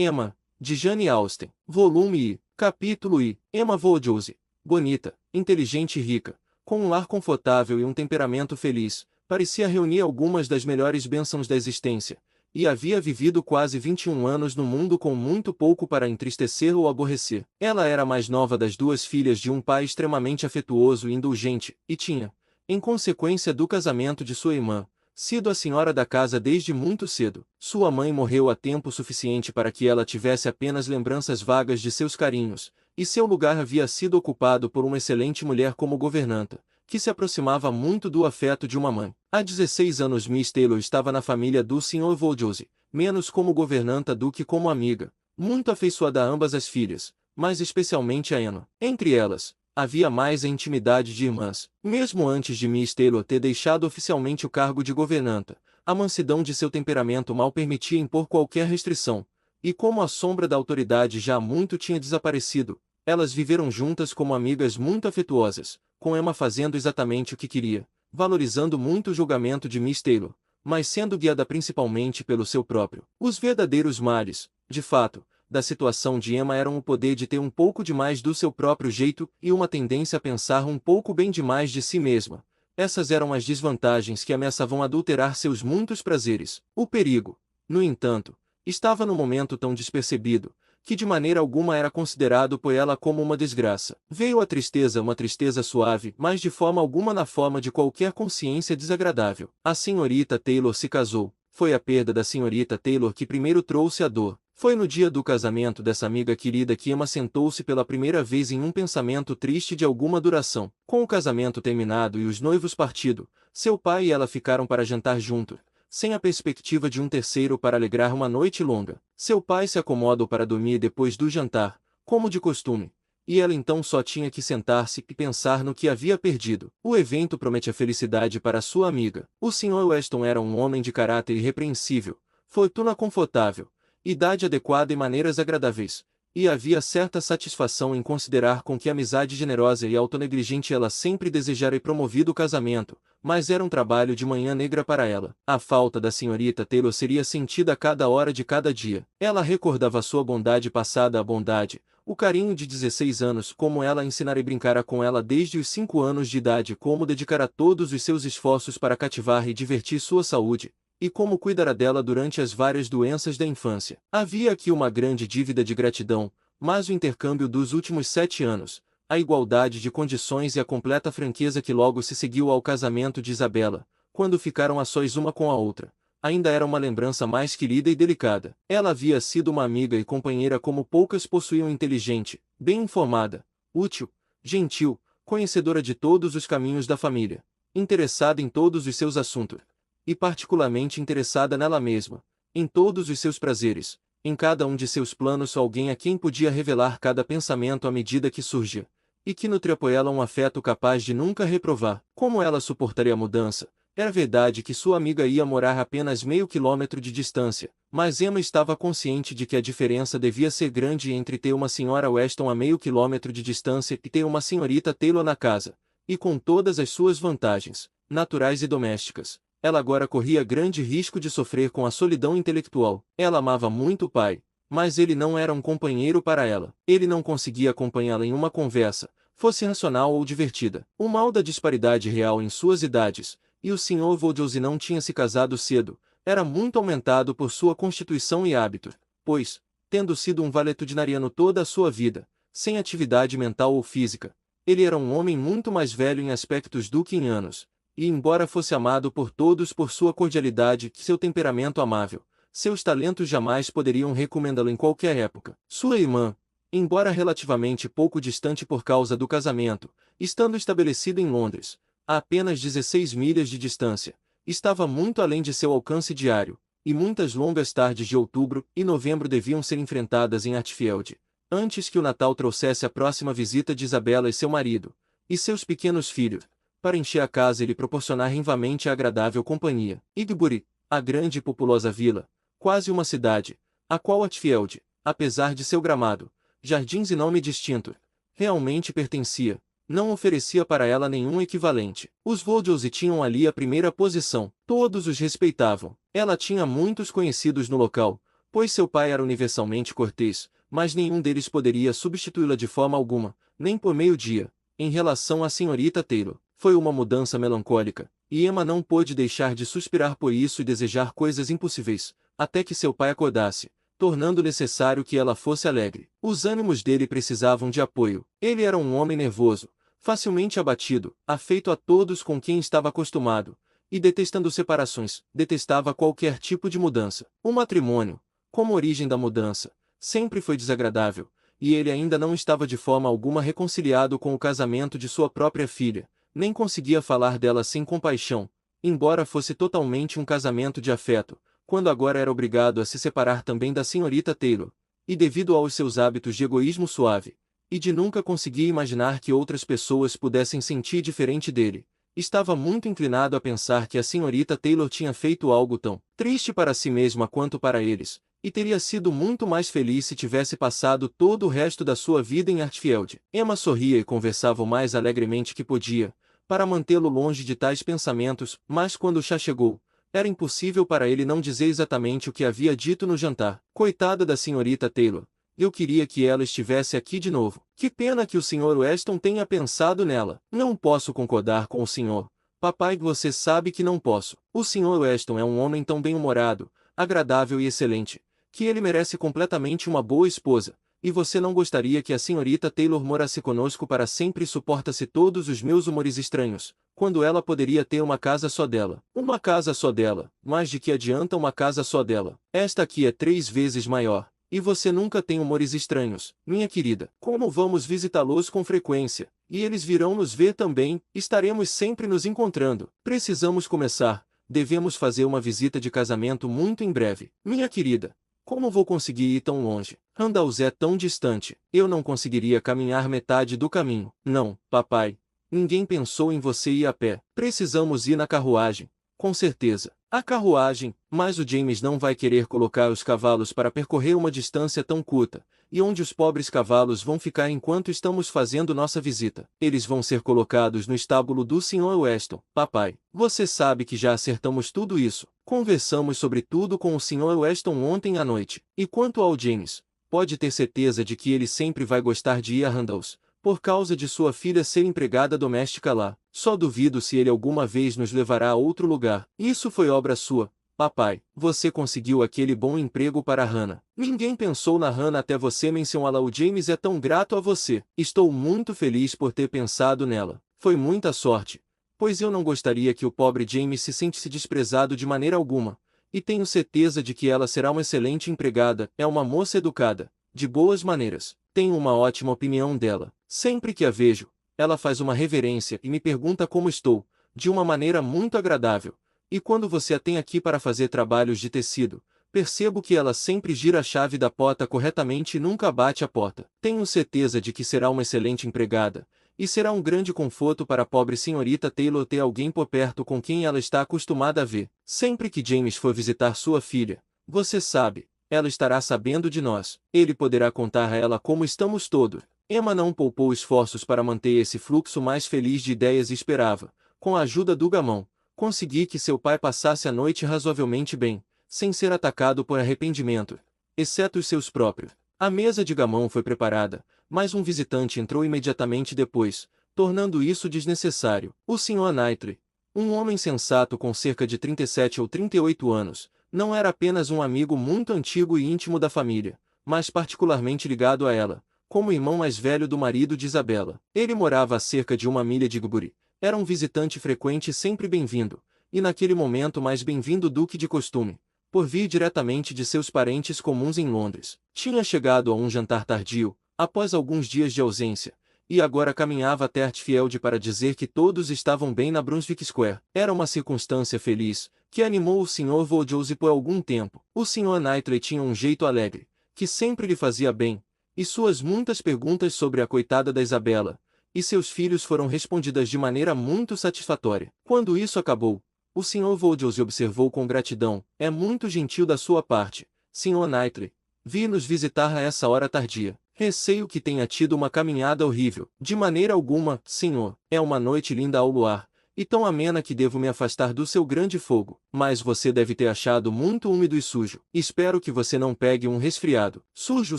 Emma, de Jane Austen. Volume I. Capítulo I. Emma Woodhouse. Bonita, inteligente e rica, com um lar confortável e um temperamento feliz, parecia reunir algumas das melhores bênçãos da existência, e havia vivido quase 21 anos no mundo com muito pouco para entristecer ou aborrecer. Ela era a mais nova das duas filhas de um pai extremamente afetuoso e indulgente, e tinha, em consequência do casamento de sua irmã, sido a senhora da casa desde muito cedo. Sua mãe morreu há tempo suficiente para que ela tivesse apenas lembranças vagas de seus carinhos, e seu lugar havia sido ocupado por uma excelente mulher como governanta, que se aproximava muito do afeto de uma mãe. Há 16 anos Miss Taylor estava na família do Sr. Woodhouse, menos como governanta do que como amiga, muito afeiçoada a ambas as filhas, mas especialmente a Emma. Entre elas, havia mais a intimidade de irmãs. Mesmo antes de Miss Taylor ter deixado oficialmente o cargo de governanta, a mansidão de seu temperamento mal permitia impor qualquer restrição, e como a sombra da autoridade já há muito tinha desaparecido, elas viveram juntas como amigas muito afetuosas, com Emma fazendo exatamente o que queria, valorizando muito o julgamento de Miss Taylor, mas sendo guiada principalmente pelo seu próprio. Os verdadeiros males, de fato, da situação de Emma eram o poder de ter um pouco demais do seu próprio jeito e uma tendência a pensar um pouco bem demais de si mesma. Essas eram as desvantagens que ameaçavam adulterar seus muitos prazeres. O perigo, no entanto, estava no momento tão despercebido, que de maneira alguma era considerado por ela como uma desgraça. Veio a tristeza, uma tristeza suave, mas de forma alguma na forma de qualquer consciência desagradável. A senhorita Taylor se casou. Foi a perda da senhorita Taylor que primeiro trouxe a dor. Foi no dia do casamento dessa amiga querida que Emma sentou-se pela primeira vez em um pensamento triste de alguma duração. Com o casamento terminado e os noivos partido, seu pai e ela ficaram para jantar juntos, sem a perspectiva de um terceiro para alegrar uma noite longa. Seu pai se acomodou para dormir depois do jantar, como de costume, e ela então só tinha que sentar-se e pensar no que havia perdido. O evento prometia felicidade para sua amiga. O Sr. Weston era um homem de caráter irrepreensível, fortuna confortável, idade adequada e maneiras agradáveis, e havia certa satisfação em considerar com que amizade generosa e autonegligente ela sempre desejara e promovido o casamento, mas era um trabalho de manhã negra para ela. A falta da senhorita Taylor seria sentida a cada hora de cada dia. Ela recordava sua bondade passada, a bondade, o carinho de 16 anos, como ela ensinara e brincara com ela desde os 5 anos de idade, como dedicara todos os seus esforços para cativar e divertir sua saúde, e como cuidara dela durante as várias doenças da infância. Havia aqui uma grande dívida de gratidão, mas o intercâmbio dos últimos 7 anos, a igualdade de condições e a completa franqueza que logo se seguiu ao casamento de Isabela, quando ficaram a sós uma com a outra, ainda era uma lembrança mais querida e delicada. Ela havia sido uma amiga e companheira como poucas possuíam, inteligente, bem informada, útil, gentil, conhecedora de todos os caminhos da família, interessada em todos os seus assuntos, e particularmente interessada nela mesma, em todos os seus prazeres, em cada um de seus planos, alguém a quem podia revelar cada pensamento à medida que surgia, e que nutria por ela um afeto capaz de nunca reprovar. Como ela suportaria a mudança? Era verdade que sua amiga ia morar a apenas meio quilômetro de distância, mas Emma estava consciente de que a diferença devia ser grande entre ter uma senhora Weston a meio quilômetro de distância e ter uma senhorita Taylor na casa, e com todas as suas vantagens, naturais e domésticas, ela agora corria grande risco de sofrer com a solidão intelectual. Ela amava muito o pai, mas ele não era um companheiro para ela. Ele não conseguia acompanhá-la em uma conversa, fosse racional ou divertida. O mal da disparidade real em suas idades, e o Sr. Woodhouse não tinha se casado cedo, era muito aumentado por sua constituição e hábito, pois, tendo sido um valetudinariano toda a sua vida, sem atividade mental ou física, ele era um homem muito mais velho em aspectos do que em anos, e embora fosse amado por todos por sua cordialidade e seu temperamento amável, seus talentos jamais poderiam recomendá-lo em qualquer época. Sua irmã, embora relativamente pouco distante por causa do casamento, estando estabelecida em Londres, a apenas 16 milhas de distância, estava muito além de seu alcance diário, e muitas longas tardes de outubro e novembro deviam ser enfrentadas em Hatfield, antes que o Natal trouxesse a próxima visita de Isabela e seu marido, e seus pequenos filhos, para encher a casa e lhe proporcionar vivamente a agradável companhia. Igbury, a grande e populosa vila, quase uma cidade, a qual Hatfield, apesar de seu gramado, jardins e nome distinto, realmente pertencia, não oferecia para ela nenhum equivalente. Os Woodhouse tinham ali a primeira posição. Todos os respeitavam. Ela tinha muitos conhecidos no local, pois seu pai era universalmente cortês, mas nenhum deles poderia substituí-la de forma alguma, nem por meio-dia. Em relação à senhorita Taylor, foi uma mudança melancólica, e Emma não pôde deixar de suspirar por isso e desejar coisas impossíveis, até que seu pai acordasse, tornando necessário que ela fosse alegre. Os ânimos dele precisavam de apoio. Ele era um homem nervoso, facilmente abatido, afeito a todos com quem estava acostumado, e detestando separações, detestava qualquer tipo de mudança. O matrimônio, como origem da mudança, sempre foi desagradável, e ele ainda não estava de forma alguma reconciliado com o casamento de sua própria filha, nem conseguia falar dela sem compaixão, embora fosse totalmente um casamento de afeto, quando agora era obrigado a se separar também da senhorita Taylor, e devido aos seus hábitos de egoísmo suave, e de nunca conseguir imaginar que outras pessoas pudessem sentir diferente dele, estava muito inclinado a pensar que a senhorita Taylor tinha feito algo tão triste para si mesma quanto para eles, e teria sido muito mais feliz se tivesse passado todo o resto da sua vida em Hartfield. Emma sorria e conversava o mais alegremente que podia, para mantê-lo longe de tais pensamentos, mas quando o chá chegou, era impossível para ele não dizer exatamente o que havia dito no jantar. Coitada da senhorita Taylor, eu queria que ela estivesse aqui de novo. Que pena que o Sr. Weston tenha pensado nela. Não posso concordar com o senhor. Papai, você sabe que não posso. O Sr. Weston é um homem tão bem-humorado, agradável e excelente, que ele merece completamente uma boa esposa. E você não gostaria que a senhorita Taylor morasse conosco para sempre e suportasse todos os meus humores estranhos, quando ela poderia ter uma casa só dela. Uma casa só dela, mas de que adianta uma casa só dela? Esta aqui é 3 vezes maior, e você nunca tem humores estranhos, minha querida. Como vamos visitá-los com frequência, e eles virão nos ver também, estaremos sempre nos encontrando. Precisamos começar, devemos fazer uma visita de casamento muito em breve. Minha querida, como vou conseguir ir tão longe? Randalls é tão distante. Eu não conseguiria caminhar metade do caminho. Não, papai. Ninguém pensou em você ir a pé. Precisamos ir na carruagem. Com certeza. A carruagem, mas o James não vai querer colocar os cavalos para percorrer uma distância tão curta. E onde os pobres cavalos vão ficar enquanto estamos fazendo nossa visita? Eles vão ser colocados no estábulo do Sr. Weston. Papai, você sabe que já acertamos tudo isso. Conversamos sobre tudo com o Sr. Weston ontem à noite. E quanto ao James, pode ter certeza de que ele sempre vai gostar de ir a Randalls, por causa de sua filha ser empregada doméstica lá. Só duvido se ele alguma vez nos levará a outro lugar. Isso foi obra sua. Papai, você conseguiu aquele bom emprego para Hannah. Ninguém pensou na Hannah até você mencioná-la. O James é tão grato a você. Estou muito feliz por ter pensado nela. Foi muita sorte, pois eu não gostaria que o pobre James se sentisse desprezado de maneira alguma. E tenho certeza de que ela será uma excelente empregada. É uma moça educada, de boas maneiras. Tenho uma ótima opinião dela. Sempre que a vejo, ela faz uma reverência e me pergunta como estou, de uma maneira muito agradável. E quando você a tem aqui para fazer trabalhos de tecido, percebo que ela sempre gira a chave da porta corretamente e nunca bate a porta. Tenho certeza de que será uma excelente empregada, e será um grande conforto para a pobre senhorita Taylor ter alguém por perto com quem ela está acostumada a ver. Sempre que James for visitar sua filha, você sabe, ela estará sabendo de nós. Ele poderá contar a ela como estamos todos. Emma não poupou esforços para manter esse fluxo mais feliz de ideias e esperava, com a ajuda do gamão, conseguir que seu pai passasse a noite razoavelmente bem, sem ser atacado por arrependimento, exceto os seus próprios. A mesa de gamão foi preparada, mas um visitante entrou imediatamente depois, tornando isso desnecessário. O Sr. Knightley, um homem sensato com cerca de 37 ou 38 anos, não era apenas um amigo muito antigo e íntimo da família, mas particularmente ligado a ela, como irmão mais velho do marido de Isabela. Ele morava a cerca de 1 milha de Gbury. Era um visitante frequente e sempre bem-vindo, e naquele momento mais bem-vindo do que de costume, por vir diretamente de seus parentes comuns em Londres. Tinha chegado a um jantar tardio, após alguns dias de ausência, e agora caminhava até Hartfield para dizer que todos estavam bem na Brunswick Square. Era uma circunstância feliz, que animou o Sr. Woodhouse por algum tempo. O Sr. Knightley tinha um jeito alegre, que sempre lhe fazia bem, e suas muitas perguntas sobre a coitada da Isabela e seus filhos foram respondidas de maneira muito satisfatória. Quando isso acabou, o Sr. Woodhouse observou com gratidão: é muito gentil da sua parte, Sr. Knightley, vir nos visitar a essa hora tardia. Receio que tenha tido uma caminhada horrível. De maneira alguma, senhor. É uma noite linda ao luar, e tão amena que devo me afastar do seu grande fogo. Mas você deve ter achado muito úmido e sujo. Espero que você não pegue um resfriado. Sujo,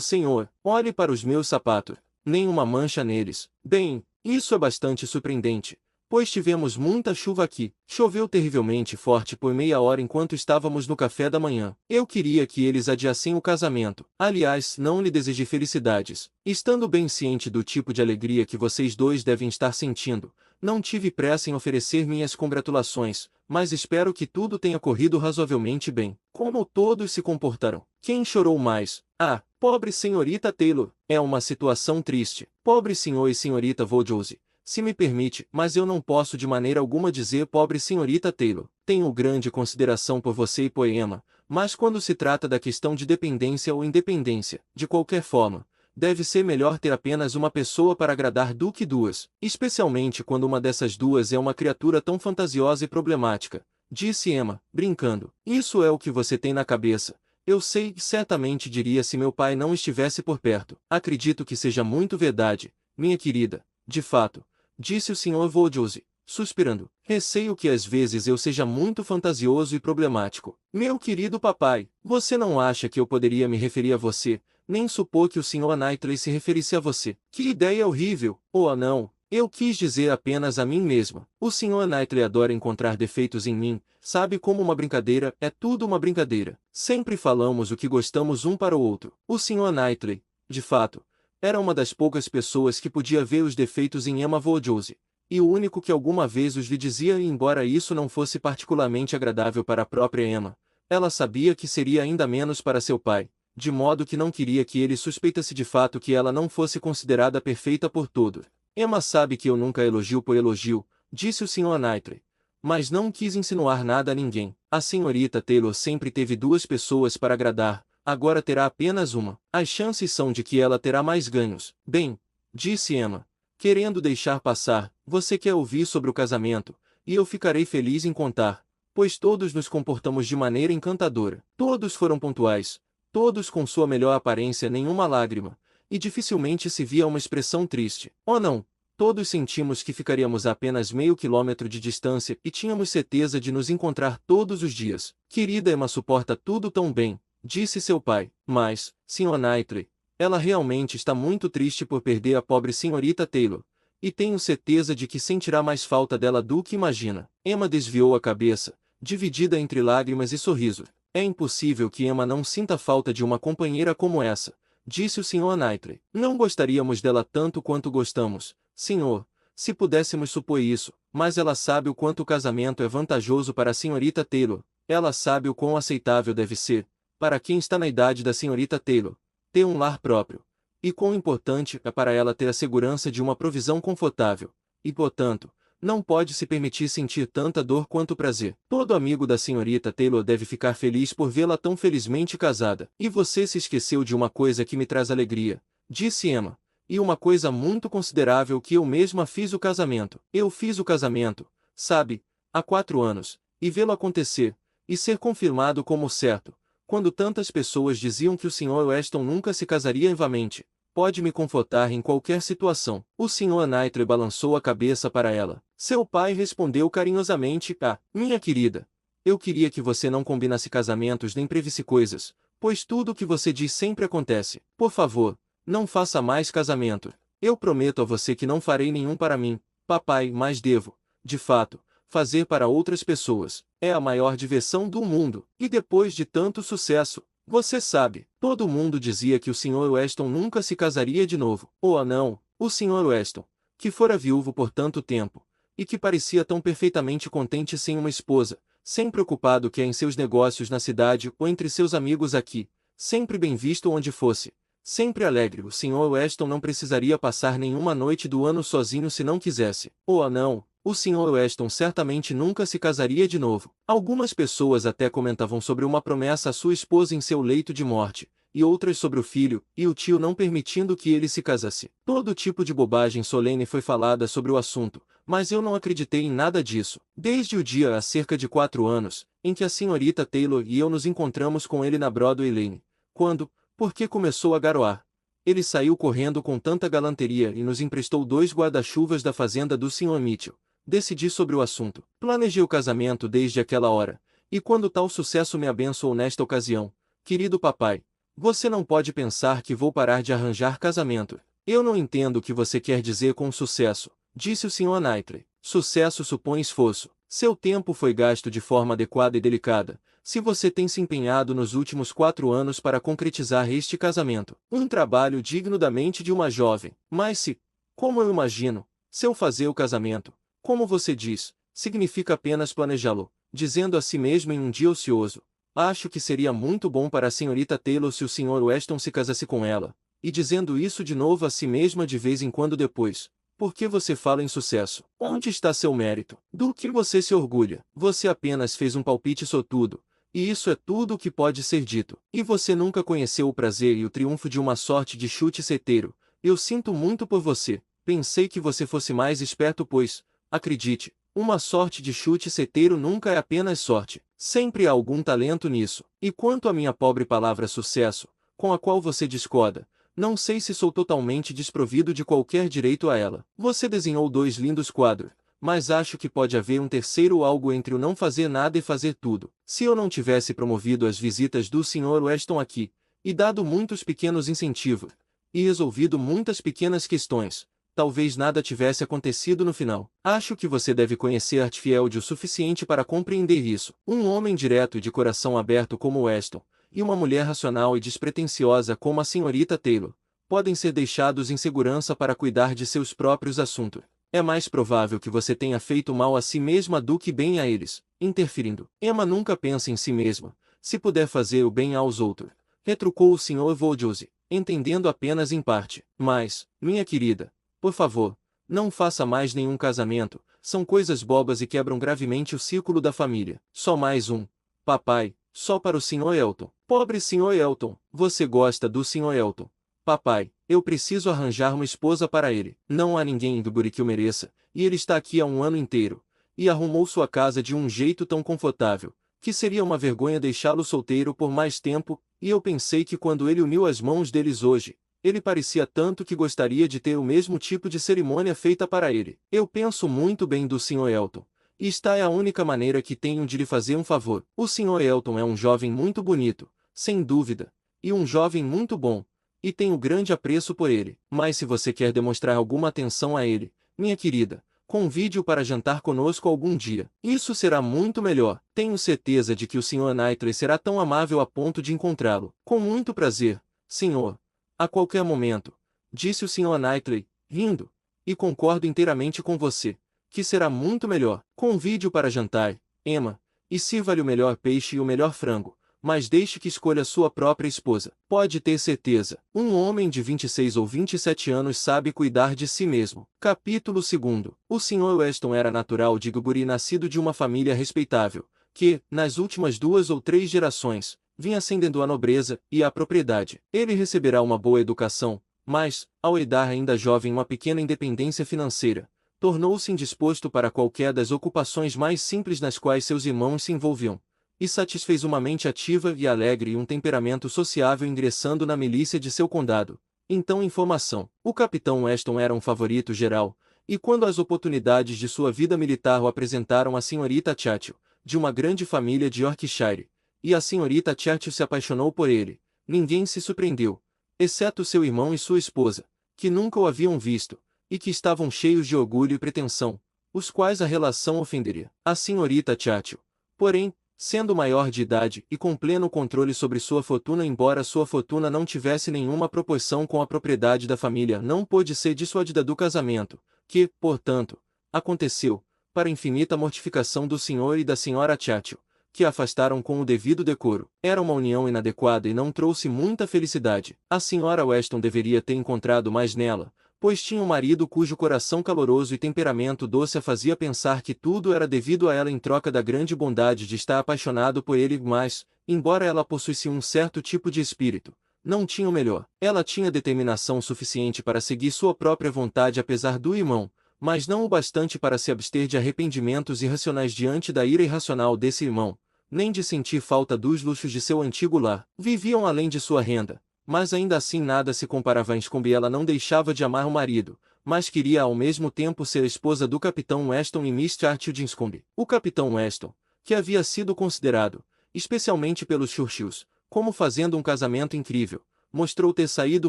senhor. Olhe para os meus sapatos. Nenhuma mancha neles. Bem, isso é bastante surpreendente, pois tivemos muita chuva aqui. Choveu terrivelmente forte por meia hora enquanto estávamos no café da manhã. Eu queria que eles adiassem o casamento. Aliás, não lhe desejei felicidades. Estando bem ciente do tipo de alegria que vocês dois devem estar sentindo, não tive pressa em oferecer minhas congratulações, mas espero que tudo tenha corrido razoavelmente bem. Como todos se comportaram? Quem chorou mais? Ah, pobre senhorita Taylor. É uma situação triste. Pobre senhor e senhorita Vojose. Se me permite, mas eu não posso de maneira alguma dizer pobre senhorita Taylor. Tenho grande consideração por você e por Emma, mas quando se trata da questão de dependência ou independência, de qualquer forma, deve ser melhor ter apenas uma pessoa para agradar do que duas, especialmente quando uma dessas duas é uma criatura tão fantasiosa e problemática, disse Emma, brincando. Isso é o que você tem na cabeça. Eu sei, certamente diria se meu pai não estivesse por perto. Acredito que seja muito verdade, minha querida. De fato, disse o Sr. Vojose, suspirando. Receio que às vezes eu seja muito fantasioso e problemático. Meu querido papai, você não acha que eu poderia me referir a você, nem supor que o Sr. Knightley se referisse a você? Que ideia horrível! Oh, não! Eu quis dizer apenas a mim mesma. O Sr. Knightley adora encontrar defeitos em mim, sabe como uma brincadeira é tudo uma brincadeira. Sempre falamos o que gostamos um para o outro. O Sr. Knightley, de fato, era uma das poucas pessoas que podia ver os defeitos em Emma Vojose, e o único que alguma vez os lhe dizia, e embora isso não fosse particularmente agradável para a própria Emma, ela sabia que seria ainda menos para seu pai, de modo que não queria que ele suspeitasse de fato que ela não fosse considerada perfeita por todos. Emma sabe que eu nunca elogio por elogio, disse o Sr. Knightley, mas não quis insinuar nada a ninguém. A senhorita Taylor sempre teve duas pessoas para agradar, agora terá apenas uma. As chances são de que ela terá mais ganhos. Bem, disse Emma, querendo deixar passar, você quer ouvir sobre o casamento, e eu ficarei feliz em contar, pois todos nos comportamos de maneira encantadora. Todos foram pontuais, todos com sua melhor aparência, nenhuma lágrima, e dificilmente se via uma expressão triste. Oh não! Todos sentimos que ficaríamos a apenas meio quilômetro de distância e tínhamos certeza de nos encontrar todos os dias. Querida Emma suporta tudo tão bem, disse seu pai. Mas, Sr. Knightley, ela realmente está muito triste por perder a pobre senhorita Taylor, e tenho certeza de que sentirá mais falta dela do que imagina. Emma desviou a cabeça, dividida entre lágrimas e sorriso. É impossível que Emma não sinta falta de uma companheira como essa, disse o Sr. Knightley. Não gostaríamos dela tanto quanto gostamos, senhor, se pudéssemos supor isso, mas ela sabe o quanto o casamento é vantajoso para a senhorita Taylor, ela sabe o quão aceitável deve ser, para quem está na idade da senhorita Taylor, ter um lar próprio, e quão importante é para ela ter a segurança de uma provisão confortável, e portanto, não pode se permitir sentir tanta dor quanto prazer. Todo amigo da senhorita Taylor deve ficar feliz por vê-la tão felizmente casada. E você se esqueceu de uma coisa que me traz alegria, disse Emma, e uma coisa muito considerável que eu mesma fiz o casamento. Eu fiz o casamento, sabe, há 4 anos, e vê-lo acontecer, e ser confirmado como certo, quando tantas pessoas diziam que o Sr. Weston nunca se casaria novamente, pode me confortar em qualquer situação. O Sr. Knightley balançou a cabeça para ela. Seu pai respondeu carinhosamente, minha querida, eu queria que você não combinasse casamentos nem previsse coisas, pois tudo o que você diz sempre acontece. Por favor, não faça mais casamento. Eu prometo a você que não farei nenhum para mim, papai, mas devo, de fato, fazer para outras pessoas. É a maior diversão do mundo. E depois de tanto sucesso, você sabe, todo mundo dizia que o Sr. Weston nunca se casaria de novo. Oh não, o Sr. Weston, que fora viúvo por tanto tempo, e que parecia tão perfeitamente contente sem uma esposa, sempre ocupado que é em seus negócios na cidade ou entre seus amigos aqui, sempre bem visto onde fosse, sempre alegre. O Sr. Weston não precisaria passar nenhuma noite do ano sozinho se não quisesse. Oh não, o Sr. Weston certamente nunca se casaria de novo. Algumas pessoas até comentavam sobre uma promessa à sua esposa em seu leito de morte, e outras sobre o filho e o tio não permitindo que ele se casasse. Todo tipo de bobagem solene foi falada sobre o assunto, mas eu não acreditei em nada disso. Desde o dia há cerca de 4 anos, em que a senhorita Taylor e eu nos encontramos com ele na Broadway Lane, quando, porque começou a garoar, ele saiu correndo com tanta galanteria e nos emprestou 2 guarda-chuvas da fazenda do Sr. Mitchell. decidi sobre o assunto. Planejei o casamento desde aquela hora, e quando tal sucesso me abençoou nesta ocasião, querido papai, você não pode pensar que vou parar de arranjar casamento. Eu não entendo o que você quer dizer com sucesso, disse o Sr. Knightley. Sucesso supõe esforço. Seu tempo foi gasto de forma adequada e delicada. Se você tem se empenhado nos últimos 4 anos para concretizar este casamento, um trabalho digno da mente de uma jovem. Mas se, como eu imagino, se eu fazer o casamento, como você diz, significa apenas planejá-lo, dizendo a si mesmo em um dia ocioso, acho que seria muito bom para a senhorita Taylor se o Sr. Weston se casasse com ela, e dizendo isso de novo a si mesma de vez em quando depois. Por que você fala em sucesso? Onde está seu mérito? Do que você se orgulha? Você apenas fez um palpite sortudo, e isso é tudo o que pode ser dito. E você nunca conheceu o prazer e o triunfo de uma sorte de chute certeiro. Eu sinto muito por você. Pensei que você fosse mais esperto pois, acredite, uma sorte de chute certeiro nunca é apenas sorte. Sempre há algum talento nisso. E quanto à minha pobre palavra sucesso, com a qual você discorda, não sei se sou totalmente desprovido de qualquer direito a ela. Você desenhou 2 lindos quadros, mas acho que pode haver um terceiro algo entre o não fazer nada e fazer tudo. Se eu não tivesse promovido as visitas do Sr. Weston aqui, e dado muitos pequenos incentivos, e resolvido muitas pequenas questões, talvez nada tivesse acontecido no final. Acho que você deve conhecer Hartfield o suficiente para compreender isso. Um homem direto e de coração aberto como Weston, e uma mulher racional e despretensiosa como a senhorita Taylor, podem ser deixados em segurança para cuidar de seus próprios assuntos. É mais provável que você tenha feito mal a si mesma do que bem a eles, interferindo. Emma nunca pensa em si mesma, se puder fazer o bem aos outros, retrucou o Sr. Vaudoise, entendendo apenas em parte. Mas, minha querida, por favor, não faça mais nenhum casamento, são coisas bobas e quebram gravemente o círculo da família. Só mais um, papai. Só para o Sr. Elton. Pobre Sr. Elton, você gosta do Sr. Elton. Papai, eu preciso arranjar uma esposa para ele. Não há ninguém em Dubury que o mereça, e ele está aqui há um ano inteiro. E arrumou sua casa de um jeito tão confortável, que seria uma vergonha deixá-lo solteiro por mais tempo, e eu pensei que quando ele uniu as mãos deles hoje, ele parecia tanto que gostaria de ter o mesmo tipo de cerimônia feita para ele. Eu penso muito bem do Sr. Elton. E esta é a única maneira que tenho de lhe fazer um favor. O Sr. Elton é um jovem muito bonito, sem dúvida, e um jovem muito bom, e tenho grande apreço por ele. Mas se você quer demonstrar alguma atenção a ele, minha querida, convide-o para jantar conosco algum dia. Isso será muito melhor. Tenho certeza de que o Sr. Knightley será tão amável a ponto de encontrá-lo. Com muito prazer, senhor. A qualquer momento, disse o Sr. Knightley, rindo, e concordo inteiramente com você, que será muito melhor. Convide-o para jantar, Emma, e sirva-lhe o melhor peixe e o melhor frango, mas deixe que escolha sua própria esposa. Pode ter certeza, um homem de 26 ou 27 anos sabe cuidar de si mesmo. Capítulo 2. O Sr. Weston era natural de Dubury, nascido de uma família respeitável, que, nas últimas 2 ou 3 gerações, vinha ascendendo à nobreza e à propriedade. Ele receberá uma boa educação, mas, ao herdar ainda jovem uma pequena independência financeira, tornou-se indisposto para qualquer das ocupações mais simples nas quais seus irmãos se envolviam, e satisfez uma mente ativa e alegre e um temperamento sociável ingressando na milícia de seu condado. Então informação. O capitão Weston era um favorito geral, e quando as oportunidades de sua vida militar o apresentaram à senhorita Churchill, de uma grande família de Yorkshire, e a senhorita Churchill se apaixonou por ele, ninguém se surpreendeu, exceto seu irmão e sua esposa, que nunca o haviam visto, e que estavam cheios de orgulho e pretensão, os quais a relação ofenderia. A senhorita Churchill, porém, sendo maior de idade e com pleno controle sobre sua fortuna, embora sua fortuna não tivesse nenhuma proporção com a propriedade da família, não pôde ser dissuadida do casamento, que, portanto, aconteceu, para infinita mortificação do Sr. e da Sra. Churchill, que a afastaram com o devido decoro. Era uma união inadequada e não trouxe muita felicidade. A Sra. Weston deveria ter encontrado mais nela, pois tinha um marido cujo coração caloroso e temperamento doce a fazia pensar que tudo era devido a ela em troca da grande bondade de estar apaixonado por ele, mas, embora ela possuísse um certo tipo de espírito, não tinha o melhor. Ela tinha determinação suficiente para seguir sua própria vontade apesar do irmão, mas não o bastante para se abster de arrependimentos irracionais diante da ira irracional desse irmão, nem de sentir falta dos luxos de seu antigo lar. Viviam além de sua renda, mas ainda assim nada se comparava a Enscombe. Ela não deixava de amar o marido, mas queria ao mesmo tempo ser a esposa do Capitão Weston e Miss Churchill de Enscombe. O Capitão Weston, que havia sido considerado, especialmente pelos Churchills, como fazendo um casamento incrível, mostrou ter saído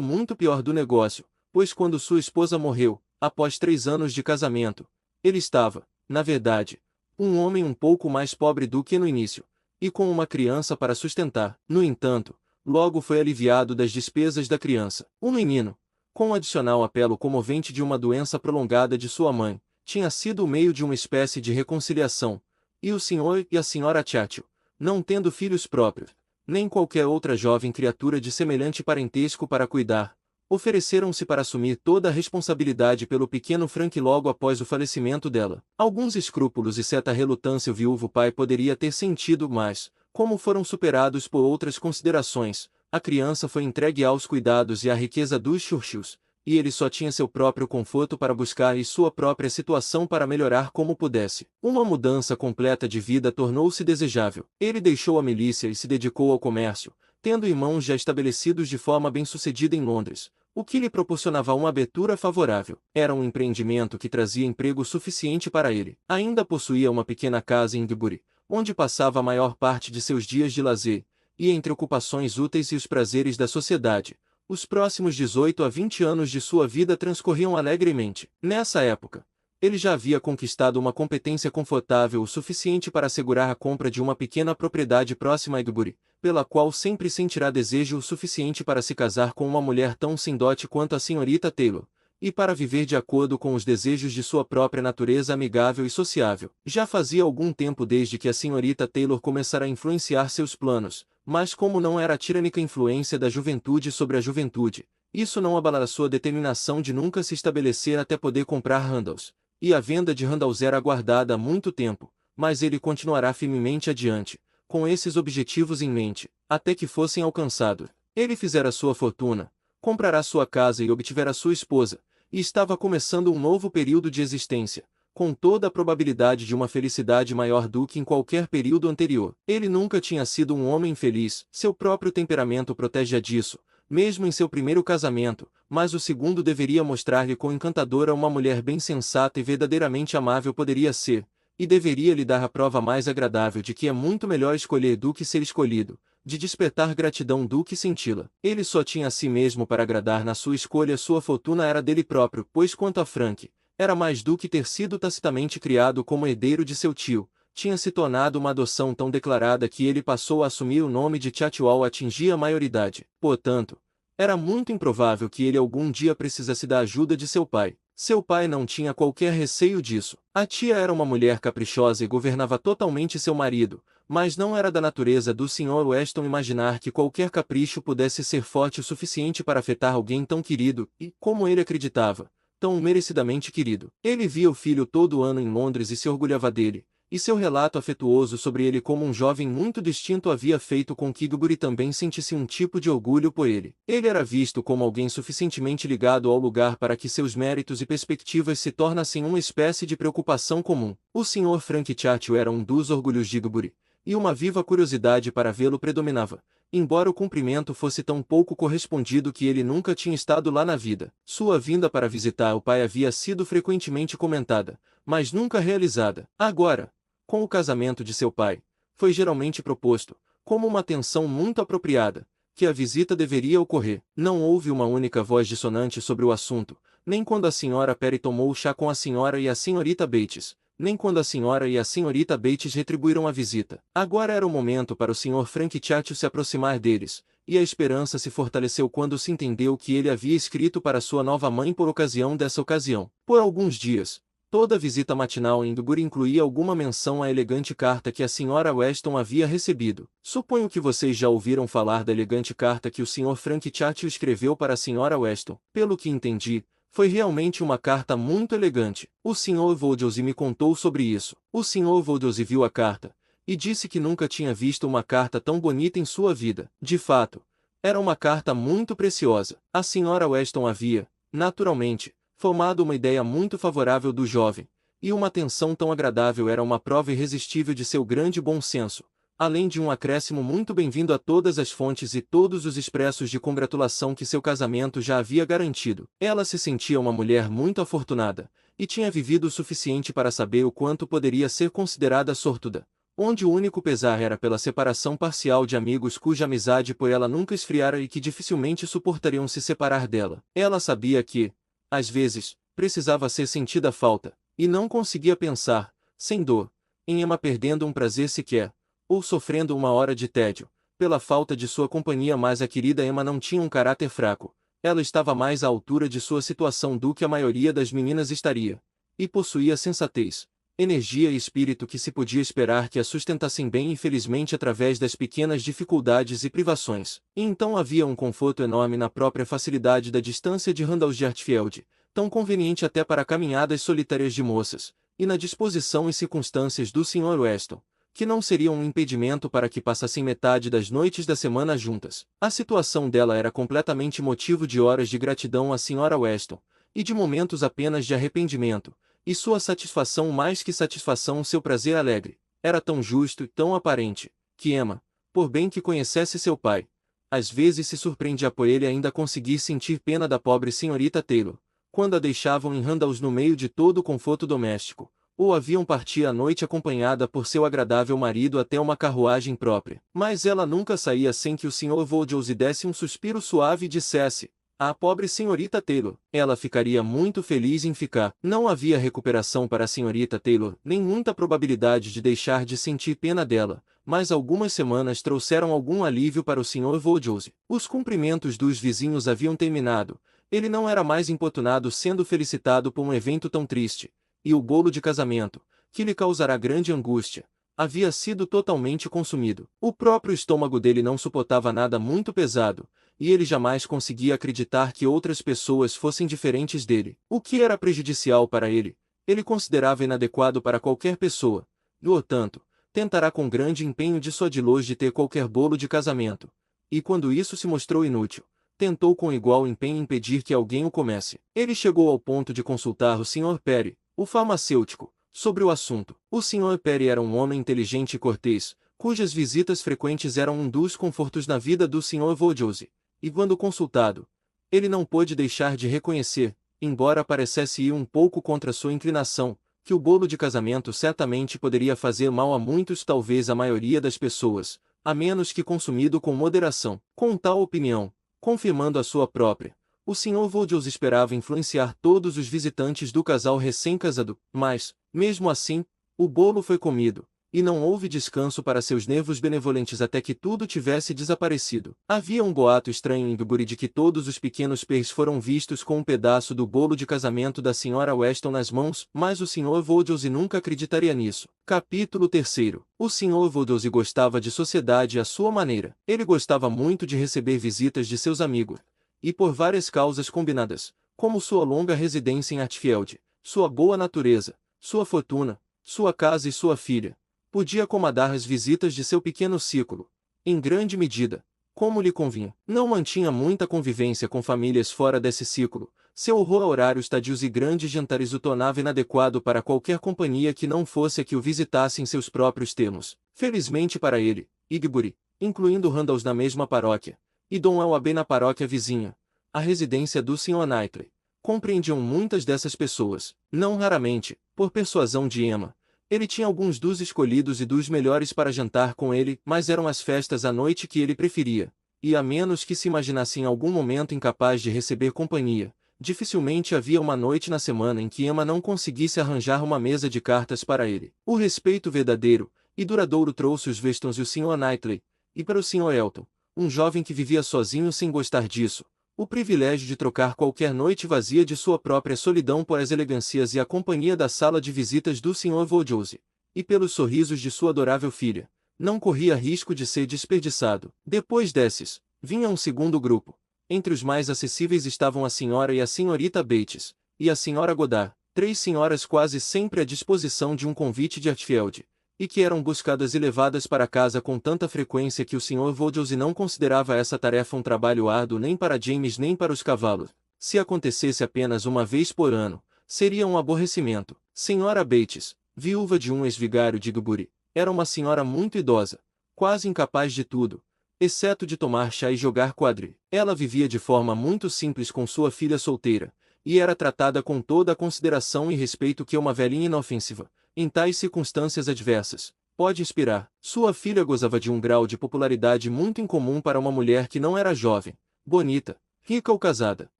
muito pior do negócio, pois quando sua esposa morreu, após 3 anos de casamento, ele estava, na verdade, um homem um pouco mais pobre do que no início, e com uma criança para sustentar. No entanto, logo foi aliviado das despesas da criança. O menino, com o adicional apelo comovente de uma doença prolongada de sua mãe, tinha sido o meio de uma espécie de reconciliação, e o Sr. e a Sra. Churchill, não tendo filhos próprios, nem qualquer outra jovem criatura de semelhante parentesco para cuidar, ofereceram-se para assumir toda a responsabilidade pelo pequeno Frank logo após o falecimento dela. Alguns escrúpulos e certa relutância o viúvo pai poderia ter sentido, mas, como foram superados por outras considerações, a criança foi entregue aos cuidados e à riqueza dos Churchills, e ele só tinha seu próprio conforto para buscar e sua própria situação para melhorar como pudesse. Uma mudança completa de vida tornou-se desejável. Ele deixou a milícia e se dedicou ao comércio, tendo irmãos já estabelecidos de forma bem-sucedida em Londres, o que lhe proporcionava uma abertura favorável. Era um empreendimento que trazia emprego suficiente para ele. Ainda possuía uma pequena casa em Gilbury, onde passava a maior parte de seus dias de lazer, e entre ocupações úteis e os prazeres da sociedade, os próximos 18 a 20 anos de sua vida transcorriam alegremente. Nessa época, ele já havia conquistado uma competência confortável o suficiente para assegurar a compra de uma pequena propriedade próxima a Egbury, pela qual sempre sentirá desejo o suficiente para se casar com uma mulher tão sem dote quanto a senhorita Taylor, e para viver de acordo com os desejos de sua própria natureza amigável e sociável. Já fazia algum tempo desde que a senhorita Taylor começara a influenciar seus planos, mas como não era a tirânica influência da juventude sobre a juventude, isso não abalara sua determinação de nunca se estabelecer até poder comprar Randalls, e a venda de Randalls era aguardada há muito tempo, mas ele continuará firmemente adiante, com esses objetivos em mente, até que fossem alcançados. Ele fizera sua fortuna, comprará sua casa e obtivera sua esposa, e estava começando um novo período de existência, com toda a probabilidade de uma felicidade maior do que em qualquer período anterior. Ele nunca tinha sido um homem feliz, seu próprio temperamento protege-a disso, mesmo em seu primeiro casamento, mas o segundo deveria mostrar-lhe quão encantadora uma mulher bem sensata e verdadeiramente amável poderia ser, e deveria lhe dar a prova mais agradável de que é muito melhor escolher do que ser escolhido, de despertar gratidão do que senti-la. Ele só tinha a si mesmo para agradar na sua escolha, sua fortuna era dele próprio, pois quanto a Frank, era mais do que ter sido tacitamente criado como herdeiro de seu tio, tinha se tornado uma adoção tão declarada que ele passou a assumir o nome de Churchill ao atingir a maioridade. Portanto, era muito improvável que ele algum dia precisasse da ajuda de seu pai. Seu pai não tinha qualquer receio disso. A tia era uma mulher caprichosa e governava totalmente seu marido, mas não era da natureza do Sr. Weston imaginar que qualquer capricho pudesse ser forte o suficiente para afetar alguém tão querido e, como ele acreditava, tão merecidamente querido. Ele via o filho todo ano em Londres e se orgulhava dele, e seu relato afetuoso sobre ele como um jovem muito distinto havia feito com que Gilbury também sentisse um tipo de orgulho por ele. Ele era visto como alguém suficientemente ligado ao lugar para que seus méritos e perspectivas se tornassem uma espécie de preocupação comum. O Sr. Frank Churchill era um dos orgulhos de Gilbury, e uma viva curiosidade para vê-lo predominava, embora o cumprimento fosse tão pouco correspondido que ele nunca tinha estado lá na vida. Sua vinda para visitar o pai havia sido frequentemente comentada, mas nunca realizada. Agora, com o casamento de seu pai, foi geralmente proposto, como uma atenção muito apropriada, que a visita deveria ocorrer. Não houve uma única voz dissonante sobre o assunto, nem quando a senhora Perry tomou chá com a senhora e a senhorita Bates, nem quando a senhora e a senhorita Bates retribuíram a visita. Agora era o momento para o Sr. Frank Churchill se aproximar deles, e a esperança se fortaleceu quando se entendeu que ele havia escrito para sua nova mãe por ocasião dessa ocasião. Por alguns dias, toda a visita matinal em Gilbury incluía alguma menção à elegante carta que a Sra. Weston havia recebido. Suponho que vocês já ouviram falar da elegante carta que o Sr. Frank Churchill escreveu para a Sra. Weston. Pelo que entendi, foi realmente uma carta muito elegante. O Sr. Voldelsey me contou sobre isso. O Sr. Voldelsey viu a carta, e disse que nunca tinha visto uma carta tão bonita em sua vida. De fato, era uma carta muito preciosa. A Sra. Weston havia, naturalmente, formado uma ideia muito favorável do jovem, e uma atenção tão agradável era uma prova irresistível de seu grande bom senso, além de um acréscimo muito bem-vindo a todas as fontes e todos os expressos de congratulação que seu casamento já havia garantido. Ela se sentia uma mulher muito afortunada, e tinha vivido o suficiente para saber o quanto poderia ser considerada sortuda, onde o único pesar era pela separação parcial de amigos cuja amizade por ela nunca esfriara e que dificilmente suportariam se separar dela. Ela sabia que, às vezes, precisava ser sentida a falta, e não conseguia pensar, sem dor, em Emma perdendo um prazer sequer, ou sofrendo uma hora de tédio, pela falta de sua companhia. Mas a querida Emma não tinha um caráter fraco, ela estava mais à altura de sua situação do que a maioria das meninas estaria, e possuía sensatez, energia e espírito que se podia esperar que a sustentassem bem e felizmente através das pequenas dificuldades e privações. E então havia um conforto enorme na própria facilidade da distância de Randalls de Hartfield, tão conveniente até para caminhadas solitárias de moças, e na disposição e circunstâncias do Sr. Weston, que não seriam um impedimento para que passassem metade das noites da semana juntas. A situação dela era completamente motivo de horas de gratidão à Sra. Weston, e de momentos apenas de arrependimento, e sua satisfação mais que satisfação seu prazer alegre, era tão justo e tão aparente, que Emma, por bem que conhecesse seu pai, às vezes se surpreendia por ele ainda conseguir sentir pena da pobre senhorita Taylor, quando a deixavam em Randalls no meio de todo o conforto doméstico, ou haviam partir à noite acompanhada por seu agradável marido até uma carruagem própria. Mas ela nunca saía sem que o Sr. Vaudouse desse um suspiro suave e dissesse: "Ah, pobre senhorita Taylor." Ela ficaria muito feliz em ficar. Não havia recuperação para a senhorita Taylor, nem muita probabilidade de deixar de sentir pena dela, mas algumas semanas trouxeram algum alívio para o Sr. Vaudouse. Os cumprimentos dos vizinhos haviam terminado, ele não era mais importunado sendo felicitado por um evento tão triste, e o bolo de casamento, que lhe causará grande angústia, havia sido totalmente consumido. O próprio estômago dele não suportava nada muito pesado, e ele jamais conseguia acreditar que outras pessoas fossem diferentes dele. O que era prejudicial para ele, ele considerava inadequado para qualquer pessoa. No entanto, tentará com grande empenho dissuadi-los de ter qualquer bolo de casamento, e quando isso se mostrou inútil, tentou com igual empenho impedir que alguém o comesse. Ele chegou ao ponto de consultar o Sr. Perry, o farmacêutico, sobre o assunto. O Sr. Perry era um homem inteligente e cortês, cujas visitas frequentes eram um dos confortos na vida do Sr. Vaudouse, e quando consultado, ele não pôde deixar de reconhecer, embora parecesse ir um pouco contra sua inclinação, que o bolo de casamento certamente poderia fazer mal a muitos, talvez a maioria das pessoas, a menos que consumido com moderação. Com tal opinião, confirmando a sua própria, o Sr. Vaudouse esperava influenciar todos os visitantes do casal recém-casado, mas, mesmo assim, o bolo foi comido, e não houve descanso para seus nervos benevolentes até que tudo tivesse desaparecido. Havia um boato estranho em Dubury de que todos os pequenos Perrys foram vistos com um pedaço do bolo de casamento da Sra. Weston nas mãos, mas o Sr. Vaudouse nunca acreditaria nisso. Capítulo 3. O Sr. Vaudouse gostava de sociedade à sua maneira. Ele gostava muito de receber visitas de seus amigos, e por várias causas combinadas, como sua longa residência em Hartfield, sua boa natureza, sua fortuna, sua casa e sua filha, podia acomodar as visitas de seu pequeno círculo, em grande medida, como lhe convinha. Não mantinha muita convivência com famílias fora desse círculo, seu horror a horários tardios e grandes jantares o tornava inadequado para qualquer companhia que não fosse a que o visitasse em seus próprios termos. Felizmente para ele, Igbury, incluindo Randalls na mesma paróquia, e Donwell Abbey na paróquia vizinha, a residência do Sr. Knightley, compreendiam muitas dessas pessoas. Não raramente, por persuasão de Emma, ele tinha alguns dos escolhidos e dos melhores para jantar com ele, mas eram as festas à noite que ele preferia, e a menos que se imaginasse em algum momento incapaz de receber companhia, dificilmente havia uma noite na semana em que Emma não conseguisse arranjar uma mesa de cartas para ele. O respeito verdadeiro e duradouro trouxe os Westons e o Sr. Knightley, e para o Sr. Elton, um jovem que vivia sozinho sem gostar disso, o privilégio de trocar qualquer noite vazia de sua própria solidão por as elegâncias e a companhia da sala de visitas do Sr. Vaudouse, e pelos sorrisos de sua adorável filha, não corria risco de ser desperdiçado. Depois desses, vinha um segundo grupo. Entre os mais acessíveis estavam a senhora e a senhorita Bates, e a senhora Goddard, três senhoras quase sempre à disposição de um convite de Hartfield, e que eram buscadas e levadas para casa com tanta frequência que o Sr. Vaudouse não considerava essa tarefa um trabalho árduo nem para James nem para os cavalos. Se acontecesse apenas uma vez por ano, seria um aborrecimento. Senhora Bates, viúva de um ex-vigário de Dubury, era uma senhora muito idosa, quase incapaz de tudo, exceto de tomar chá e jogar quadri. Ela vivia de forma muito simples com sua filha solteira, e era tratada com toda a consideração e respeito que uma velhinha inofensiva, em tais circunstâncias adversas, pode inspirar. Sua filha gozava de um grau de popularidade muito incomum para uma mulher que não era jovem, bonita, rica ou casada.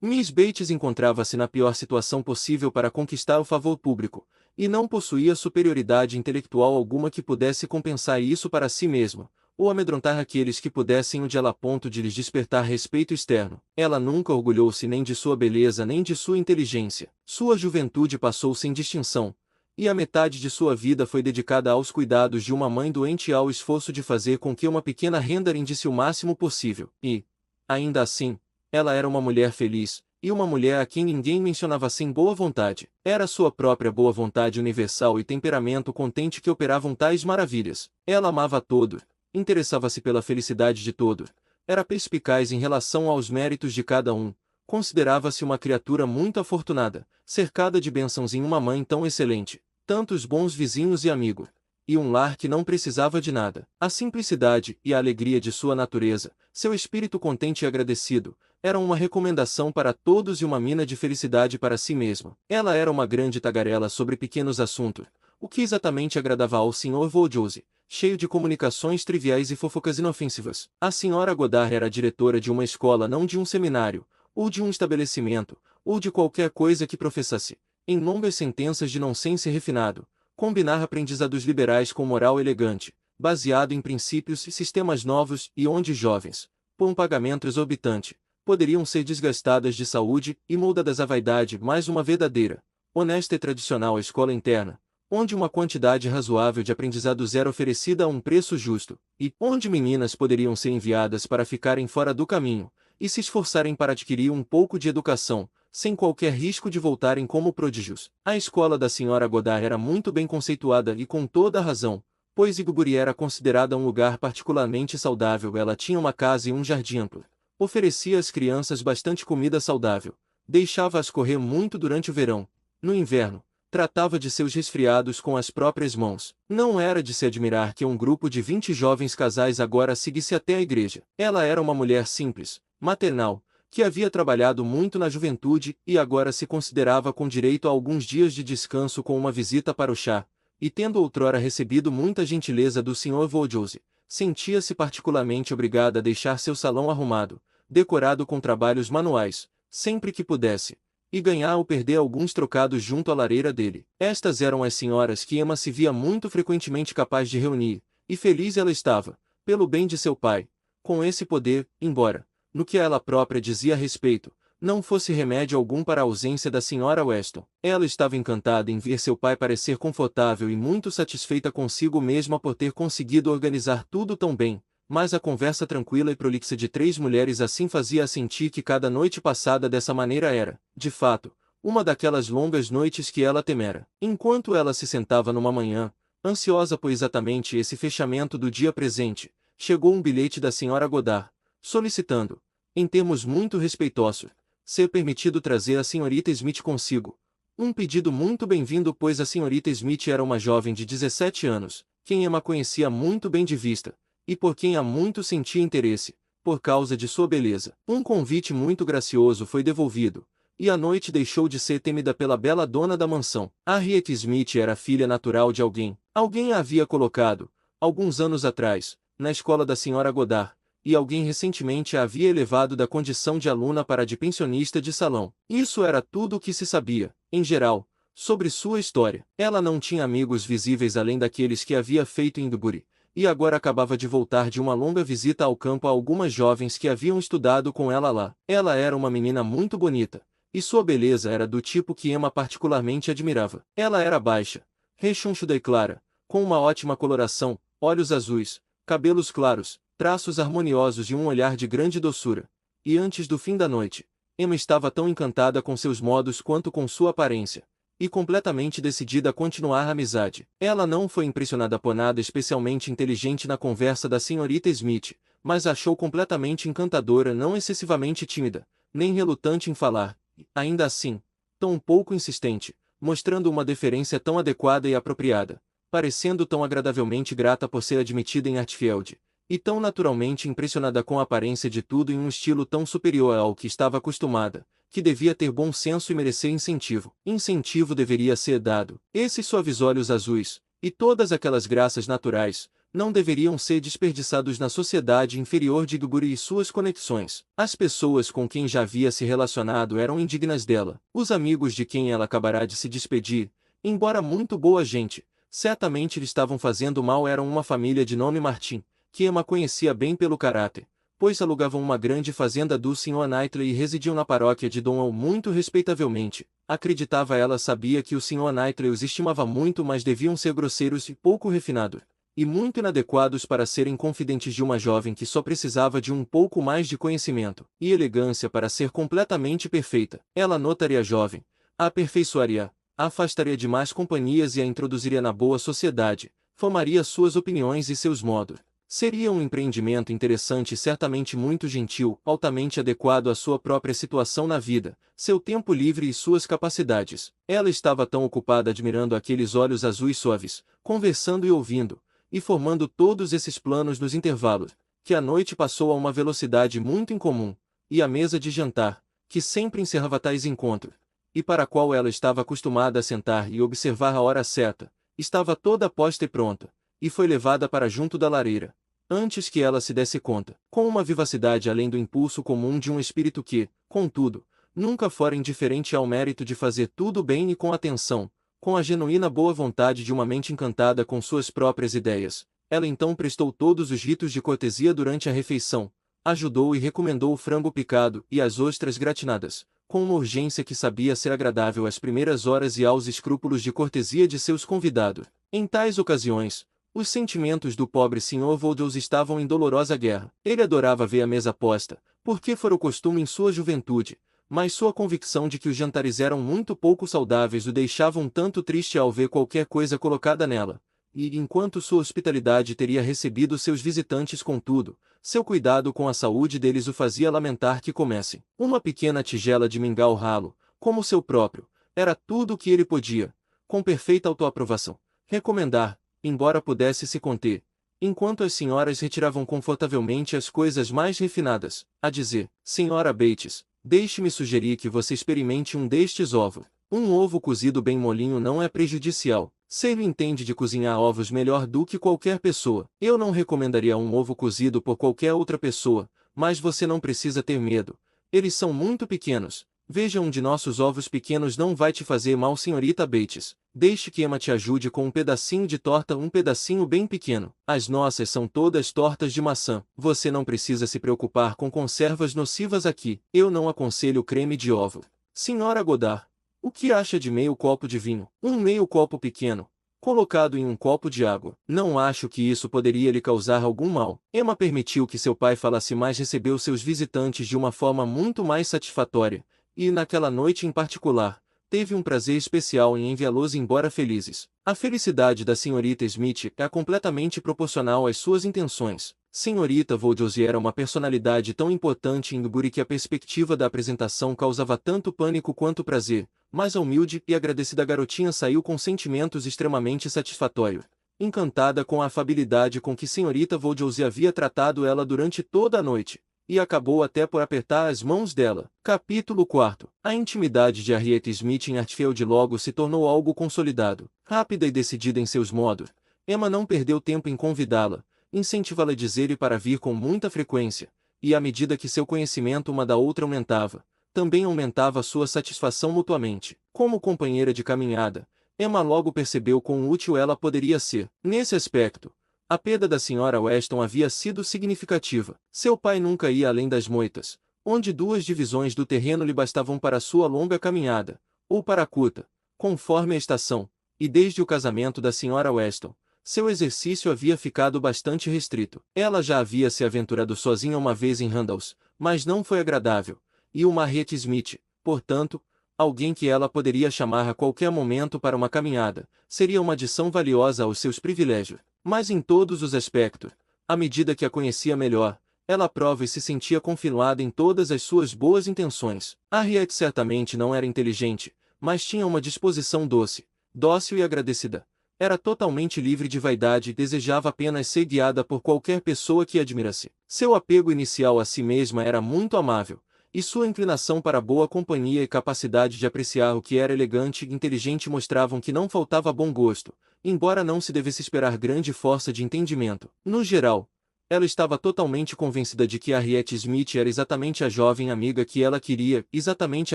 Miss Bates encontrava-se na pior situação possível para conquistar o favor público, e não possuía superioridade intelectual alguma que pudesse compensar isso para si mesma, ou amedrontar aqueles que pudessem odiá-la a ponto de lhes despertar respeito externo. Ela nunca orgulhou-se nem de sua beleza nem de sua inteligência. Sua juventude passou sem distinção, e a metade de sua vida foi dedicada aos cuidados de uma mãe doente e ao esforço de fazer com que uma pequena renda rendisse o máximo possível. E, ainda assim, ela era uma mulher feliz, e uma mulher a quem ninguém mencionava sem boa vontade. Era sua própria boa vontade universal e temperamento contente que operavam tais maravilhas. Ela amava a todos, interessava-se pela felicidade de todos, era perspicaz em relação aos méritos de cada um, considerava-se uma criatura muito afortunada, cercada de bênçãos em uma mãe tão excelente, tantos bons vizinhos e amigos, e um lar que não precisava de nada. A simplicidade e a alegria de sua natureza, seu espírito contente e agradecido, eram uma recomendação para todos e uma mina de felicidade para si mesma. Ela era uma grande tagarela sobre pequenos assuntos, o que exatamente agradava ao Sr. Woodhouse, cheio de comunicações triviais e fofocas inofensivas. A Sra. Goddard era diretora de uma escola, não de um seminário, ou de um estabelecimento, ou de qualquer coisa que professasse, em longas sentenças de nonsense refinado, combinar aprendizados liberais com moral elegante, baseado em princípios e sistemas novos e onde jovens, por um pagamento exorbitante, poderiam ser desgastadas de saúde e moldadas à vaidade, mais uma verdadeira, honesta e tradicional escola interna, onde uma quantidade razoável de aprendizados era oferecida a um preço justo, e onde meninas poderiam ser enviadas para ficarem fora do caminho, e se esforçarem para adquirir um pouco de educação, sem qualquer risco de voltarem como prodígios. A escola da Sra. Goddard era muito bem conceituada e com toda a razão, pois Igbury era considerada um lugar particularmente saudável. Ela tinha uma casa e um jardim amplo, oferecia às crianças bastante comida saudável, deixava-as correr muito durante o verão. No inverno, tratava de seus resfriados com as próprias mãos. Não era de se admirar que um grupo de 20 jovens casais agora seguisse até a igreja. Ela era uma mulher simples, maternal, que havia trabalhado muito na juventude e agora se considerava com direito a alguns dias de descanso com uma visita para o chá, e tendo outrora recebido muita gentileza do Sr. Woodhouse, sentia-se particularmente obrigada a deixar seu salão arrumado, decorado com trabalhos manuais, sempre que pudesse, e ganhar ou perder alguns trocados junto à lareira dele. Estas eram as senhoras que Emma se via muito frequentemente capaz de reunir, e feliz ela estava, pelo bem de seu pai, com esse poder, embora, no que ela própria dizia a respeito, não fosse remédio algum para a ausência da Sra. Weston. Ela estava encantada em ver seu pai parecer confortável e muito satisfeita consigo mesma por ter conseguido organizar tudo tão bem, mas a conversa tranquila e prolixa de três mulheres assim fazia-a sentir que cada noite passada dessa maneira era, de fato, uma daquelas longas noites que ela temera. Enquanto ela se sentava numa manhã, ansiosa por exatamente esse fechamento do dia presente, chegou um bilhete da Sra. Goddard, solicitando, em termos muito respeitosos, ser permitido trazer a Srta. Smith consigo. Um pedido muito bem-vindo, pois a Srta. Smith era uma jovem de 17 anos, quem Emma conhecia muito bem de vista, e por quem há muito sentia interesse, por causa de sua beleza. Um convite muito gracioso foi devolvido, e a noite deixou de ser temida pela bela dona da mansão. Harriet Smith era filha natural de alguém. Alguém a havia colocado, alguns anos atrás, na escola da Sra. Goddard, e alguém recentemente a havia elevado da condição de aluna para a de pensionista de salão. Isso era tudo o que se sabia, em geral, sobre sua história. Ela não tinha amigos visíveis além daqueles que havia feito em Igbury, e agora acabava de voltar de uma longa visita ao campo a algumas jovens que haviam estudado com ela lá. Ela era uma menina muito bonita, e sua beleza era do tipo que Emma particularmente admirava. Ela era baixa, rechonchuda e clara, com uma ótima coloração, olhos azuis, cabelos claros, traços harmoniosos e um olhar de grande doçura. E antes do fim da noite, Emma estava tão encantada com seus modos quanto com sua aparência, e completamente decidida a continuar a amizade. Ela não foi impressionada por nada especialmente inteligente na conversa da Srta. Smith, mas a achou completamente encantadora, não excessivamente tímida, nem relutante em falar, e, ainda assim, tão pouco insistente, mostrando uma deferência tão adequada e apropriada, parecendo tão agradavelmente grata por ser admitida em Hartfield, e tão naturalmente impressionada com a aparência de tudo em um estilo tão superior ao que estava acostumada, que devia ter bom senso e merecer incentivo. Incentivo deveria ser dado. Esses suaves olhos azuis, e todas aquelas graças naturais, não deveriam ser desperdiçados na sociedade inferior de Guguri e suas conexões. As pessoas com quem já havia se relacionado eram indignas dela. Os amigos de quem ela acabará de se despedir, embora muito boa gente, certamente lhe estavam fazendo mal. Eram uma família de nome Martin, que Emma conhecia bem pelo caráter, pois alugavam uma grande fazenda do Sr. Knightley e residiam na paróquia de Donwell muito respeitavelmente. Acreditava ela sabia que o Sr. Knightley os estimava muito, mas deviam ser grosseiros e pouco refinados, e muito inadequados para serem confidentes de uma jovem que só precisava de um pouco mais de conhecimento e elegância para ser completamente perfeita. Ela notaria a jovem, a aperfeiçoaria, a afastaria de más companhias e a introduziria na boa sociedade, formaria suas opiniões e seus modos. Seria um empreendimento interessante e certamente muito gentil, altamente adequado à sua própria situação na vida, seu tempo livre e suas capacidades. Ela estava tão ocupada admirando aqueles olhos azuis suaves, conversando e ouvindo, e formando todos esses planos nos intervalos, que a noite passou a uma velocidade muito incomum, e a mesa de jantar, que sempre encerrava tais encontros, e para a qual ela estava acostumada a sentar e observar a hora certa, estava toda posta e pronta, e foi levada para junto da lareira, antes que ela se desse conta, com uma vivacidade além do impulso comum de um espírito que, contudo, nunca fora indiferente ao mérito de fazer tudo bem e com atenção, com a genuína boa vontade de uma mente encantada com suas próprias ideias. Ela então prestou todos os ritos de cortesia durante a refeição, ajudou e recomendou o frango picado e as ostras gratinadas, com uma urgência que sabia ser agradável às primeiras horas e aos escrúpulos de cortesia de seus convidados. Em tais ocasiões, os sentimentos do pobre Sr. Voldels estavam em dolorosa guerra. Ele adorava ver a mesa posta, porque fora o costume em sua juventude, mas sua convicção de que os jantares eram muito pouco saudáveis o deixava um tanto triste ao ver qualquer coisa colocada nela. E, enquanto sua hospitalidade teria recebido seus visitantes contudo, seu cuidado com a saúde deles o fazia lamentar que comessem uma pequena tigela de mingau ralo, como seu próprio, era tudo o que ele podia, com perfeita autoaprovação, recomendar, embora pudesse se conter, enquanto as senhoras retiravam confortavelmente as coisas mais refinadas, a dizer: Senhora Bates, deixe-me sugerir que você experimente um destes ovos. Um ovo cozido bem molinho não é prejudicial. Se ele entende de cozinhar ovos melhor do que qualquer pessoa. Eu não recomendaria um ovo cozido por qualquer outra pessoa, mas você não precisa ter medo. Eles são muito pequenos. Veja, um de nossos ovos pequenos não vai te fazer mal, senhorita Bates. Deixe que Emma te ajude com um pedacinho de torta, um pedacinho bem pequeno. As nossas são todas tortas de maçã. Você não precisa se preocupar com conservas nocivas aqui. Eu não aconselho creme de ovo. Senhora Godard, o que acha de meio copo de vinho? Um meio copo pequeno, colocado em um copo de água. Não acho que isso poderia lhe causar algum mal. Emma permitiu que seu pai falasse mais, recebeu seus visitantes de uma forma muito mais satisfatória, e, naquela noite em particular, teve um prazer especial em enviá-los embora felizes. A felicidade da senhorita Smith é completamente proporcional às suas intenções. Senhorita Voldels era uma personalidade tão importante em Guguri que a perspectiva da apresentação causava tanto pânico quanto prazer, mas a humilde e agradecida garotinha saiu com sentimentos extremamente satisfatórios, encantada com a afabilidade com que senhorita Voldels havia tratado ela durante toda a noite, e acabou até por apertar as mãos dela. Capítulo 4. A intimidade de Harriet Smith em Hartfield logo se tornou algo consolidado. Rápida e decidida em seus modos, Emma não perdeu tempo em convidá-la, incentivá-la a dizer-lhe para vir com muita frequência, e à medida que seu conhecimento uma da outra aumentava, também aumentava sua satisfação mutuamente. Como companheira de caminhada, Emma logo percebeu quão útil ela poderia ser. Nesse aspecto, a perda da Sra. Weston havia sido significativa. Seu pai nunca ia além das moitas, onde 2 divisões do terreno lhe bastavam para sua longa caminhada, ou para a curta, conforme a estação, e desde o casamento da Sra. Weston, seu exercício havia ficado bastante restrito. Ela já havia se aventurado sozinha uma vez em Randalls, mas não foi agradável, e uma Harriet Smith, portanto, alguém que ela poderia chamar a qualquer momento para uma caminhada, seria uma adição valiosa aos seus privilégios. Mas em todos os aspectos, à medida que a conhecia melhor, ela prova e se sentia confirmada em todas as suas boas intenções. Harriet certamente não era inteligente, mas tinha uma disposição doce, dócil e agradecida, Era totalmente livre de vaidade e desejava apenas ser guiada por qualquer pessoa que a admirasse. Seu apego inicial a si mesma era muito amável, e sua inclinação para boa companhia e capacidade de apreciar o que era elegante e inteligente mostravam que não faltava bom gosto, embora não se devesse esperar grande força de entendimento. No geral, ela estava totalmente convencida de que Harriet Smith era exatamente a jovem amiga que ela queria, exatamente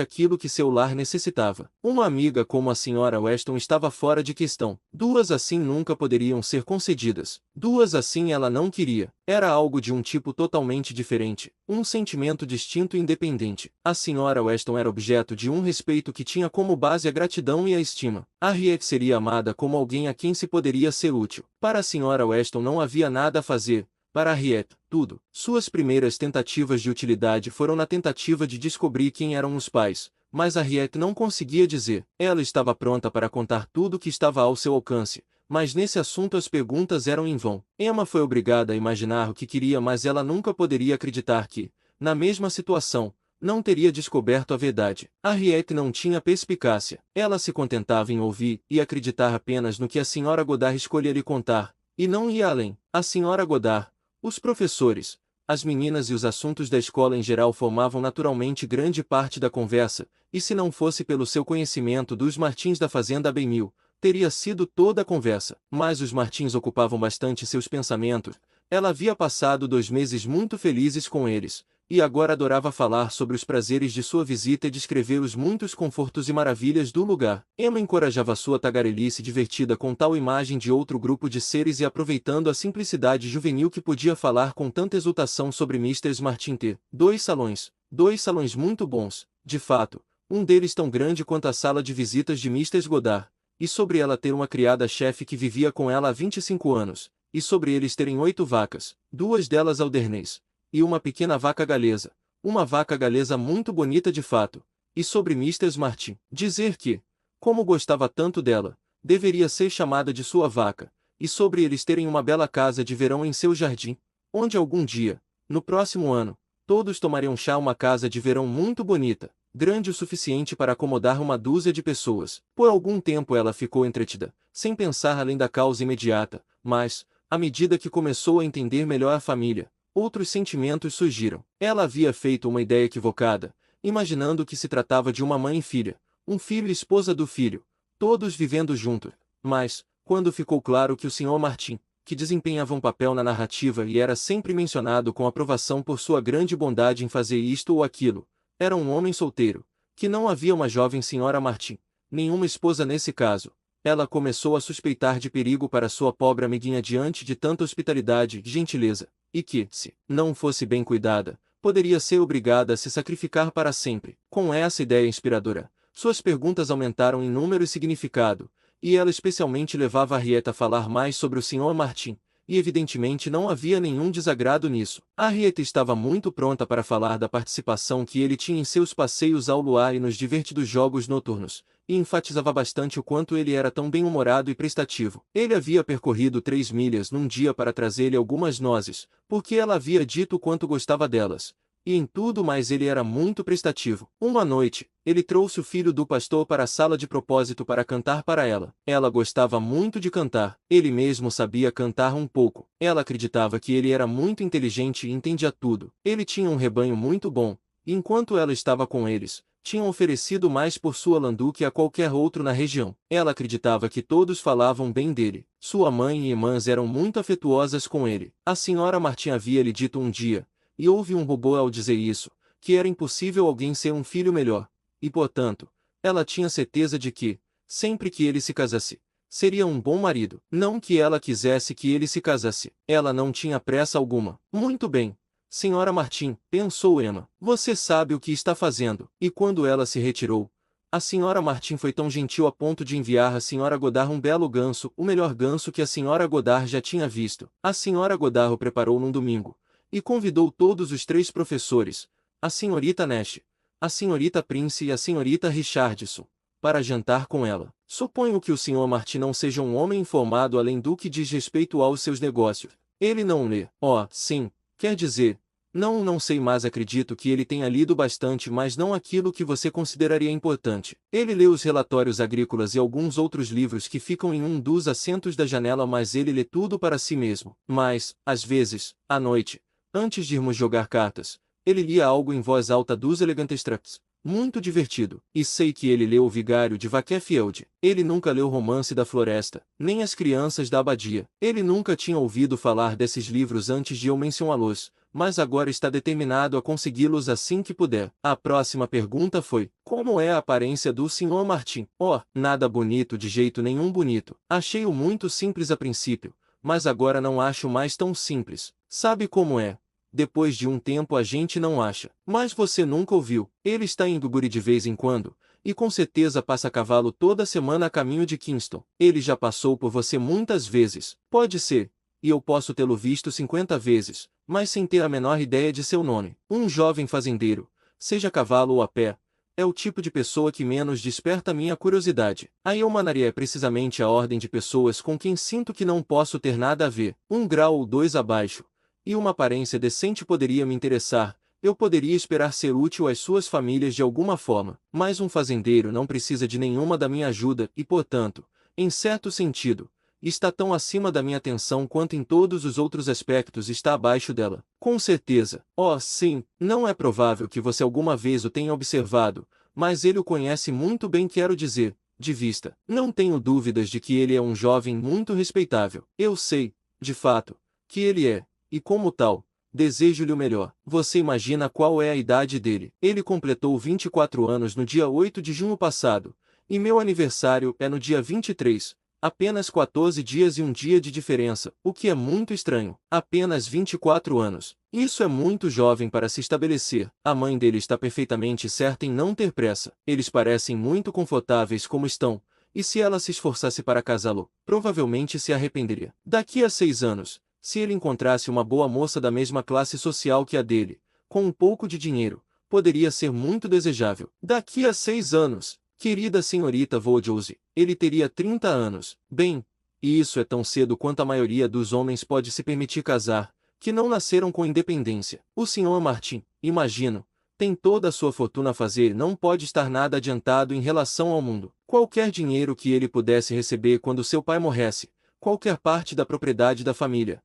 aquilo que seu lar necessitava. Uma amiga como a Sra. Weston estava fora de questão. Duas assim nunca poderiam ser concedidas. Duas assim ela não queria. Era algo de um tipo totalmente diferente, um sentimento distinto e independente. A Sra. Weston era objeto de um respeito que tinha como base a gratidão e a estima. Harriet seria amada como alguém a quem se poderia ser útil. Para a Sra. Weston não havia nada a fazer. Para Harriet, tudo. Suas primeiras tentativas de utilidade foram na tentativa de descobrir quem eram os pais, mas Harriet não conseguia dizer. Ela estava pronta para contar tudo o que estava ao seu alcance, mas nesse assunto as perguntas eram em vão. Emma foi obrigada a imaginar o que queria, mas ela nunca poderia acreditar que, na mesma situação, não teria descoberto a verdade. Harriet não tinha perspicácia. Ela se contentava em ouvir e acreditar apenas no que a Sra. Goddard escolhia lhe contar, e não ia além. A Sra. Goddard, os professores, as meninas e os assuntos da escola em geral formavam naturalmente grande parte da conversa, e se não fosse pelo seu conhecimento dos Martins da fazenda Abbeymill, teria sido toda a conversa. Mas os Martins ocupavam bastante seus pensamentos. Ela havia passado 2 meses muito felizes com eles, e agora adorava falar sobre os prazeres de sua visita e descrever os muitos confortos e maravilhas do lugar. Emma encorajava sua tagarelice divertida com tal imagem de outro grupo de seres e aproveitando a simplicidade juvenil que podia falar com tanta exultação sobre Mr. Martin ter 2 salões muito bons, de fato, um deles tão grande quanto a sala de visitas de Mr. Goddard, e sobre ela ter uma criada-chefe que vivia com ela há 25 anos, e sobre eles terem 8 vacas, 2 delas aldernês, e uma pequena vaca galesa, uma vaca galesa muito bonita de fato, e sobre Mr. Martin, dizer que, como gostava tanto dela, deveria ser chamada de sua vaca, e sobre eles terem uma bela casa de verão em seu jardim, onde algum dia, no próximo ano, todos tomariam chá. Uma casa de verão muito bonita, grande o suficiente para acomodar uma dúzia de pessoas. Por algum tempo ela ficou entretida, sem pensar além da causa imediata, mas, à medida que começou a entender melhor a família, outros sentimentos surgiram. Ela havia feito uma ideia equivocada, imaginando que se tratava de uma mãe e filha, um filho e esposa do filho, todos vivendo juntos. Mas, quando ficou claro que o Sr. Martin, que desempenhava um papel na narrativa e era sempre mencionado com aprovação por sua grande bondade em fazer isto ou aquilo, era um homem solteiro, que não havia uma jovem Sra. Martin, nenhuma esposa nesse caso, ela começou a suspeitar de perigo para sua pobre amiguinha diante de tanta hospitalidade e gentileza, e que, se não fosse bem cuidada, poderia ser obrigada a se sacrificar para sempre. Com essa ideia inspiradora, suas perguntas aumentaram em número e significado, e ela especialmente levava Harriet a falar mais sobre o Sr. Martin, e evidentemente não havia nenhum desagrado nisso. Harriet estava muito pronta para falar da participação que ele tinha em seus passeios ao luar e nos divertidos jogos noturnos, e enfatizava bastante o quanto ele era tão bem-humorado e prestativo. Ele havia percorrido 3 milhas num dia para trazer-lhe algumas nozes, porque ela havia dito o quanto gostava delas. E em tudo mais ele era muito prestativo. Uma noite, ele trouxe o filho do pastor para a sala de propósito para cantar para ela. Ela gostava muito de cantar. Ele mesmo sabia cantar um pouco. Ela acreditava que ele era muito inteligente e entendia tudo. Ele tinha um rebanho muito bom, e enquanto ela estava com eles, tinham oferecido mais por sua lã do que a qualquer outro na região. Ela acreditava que todos falavam bem dele. Sua mãe e irmãs eram muito afetuosas com ele. A Sra. Martin havia lhe dito um dia, e houve um robô ao dizer isso, que era impossível alguém ser um filho melhor, e portanto, ela tinha certeza de que, sempre que ele se casasse, seria um bom marido. Não que ela quisesse que ele se casasse. Ela não tinha pressa alguma. Muito bem, Sra. Martin, pensou Emma, você sabe o que está fazendo. E quando ela se retirou, a Sra. Martin foi tão gentil a ponto de enviar à Sra. Goddard um belo ganso, o melhor ganso que a Sra. Goddard já tinha visto. A Sra. Goddard o preparou num domingo, e convidou todos os 3 professores, a Srta. Nash, a Srta. Prince e a Srta. Richardson, para jantar com ela. Suponho que o Sr. Martin não seja um homem informado além do que diz respeito aos seus negócios. Ele não lê. Oh, sim, quer dizer, Não sei, mas acredito que ele tenha lido bastante, mas não aquilo que você consideraria importante. Ele lê os relatórios agrícolas e alguns outros livros que ficam em um dos assentos da janela, mas ele lê tudo para si mesmo. Mas, às vezes, à noite, antes de irmos jogar cartas, ele lia algo em voz alta dos Elegantes Tracts. Muito divertido. E sei que ele leu O Vigário de Wakefield. Ele nunca leu Romance da Floresta, nem As Crianças da Abadia. Ele nunca tinha ouvido falar desses livros antes de eu mencioná-los, mas agora está determinado a consegui-los assim que puder. A próxima pergunta foi: como é a aparência do Sr. Martin? Oh, nada bonito, de jeito nenhum bonito. Achei-o muito simples a princípio, mas agora não acho mais tão simples. Sabe como é? Depois de um tempo a gente não acha. Mas você nunca ouviu. Ele está em Duguri de vez em quando, e com certeza passa a cavalo toda semana a caminho de Kingston. Ele já passou por você muitas vezes. Pode ser. E eu posso tê-lo visto 50 vezes, mas sem ter a menor ideia de seu nome. Um jovem fazendeiro, seja a cavalo ou a pé, é o tipo de pessoa que menos desperta minha curiosidade. A Yeomanry é precisamente a ordem de pessoas com quem sinto que não posso ter nada a ver. Um grau ou dois abaixo, e uma aparência decente poderia me interessar. Eu poderia esperar ser útil às suas famílias de alguma forma, mas um fazendeiro não precisa de nenhuma da minha ajuda e, portanto, em certo sentido, está tão acima da minha atenção quanto em todos os outros aspectos está abaixo dela. Com certeza. Oh, sim, não é provável que você alguma vez o tenha observado, mas ele o conhece muito bem, quero dizer, de vista. Não tenho dúvidas de que ele é um jovem muito respeitável. Eu sei, de fato, que ele é, e como tal, desejo-lhe o melhor. Você imagina qual é a idade dele? Ele completou 24 anos no dia 8 de junho passado, e meu aniversário é no dia 23. Apenas 14 dias e um dia de diferença, o que é muito estranho. Apenas 24 anos. Isso é muito jovem para se estabelecer. A mãe dele está perfeitamente certa em não ter pressa. Eles parecem muito confortáveis como estão, e se ela se esforçasse para casá-lo, provavelmente se arrependeria. Daqui a 6 anos, se ele encontrasse uma boa moça da mesma classe social que a dele, com um pouco de dinheiro, poderia ser muito desejável. Daqui a 6 anos, querida senhorita Voulge, ele teria 30 anos. Bem, e isso é tão cedo quanto a maioria dos homens pode se permitir casar, que não nasceram com independência. O Sr. Martin, imagino, tem toda a sua fortuna a fazer e não pode estar nada adiantado em relação ao mundo. Qualquer dinheiro que ele pudesse receber quando seu pai morresse, qualquer parte da propriedade da família,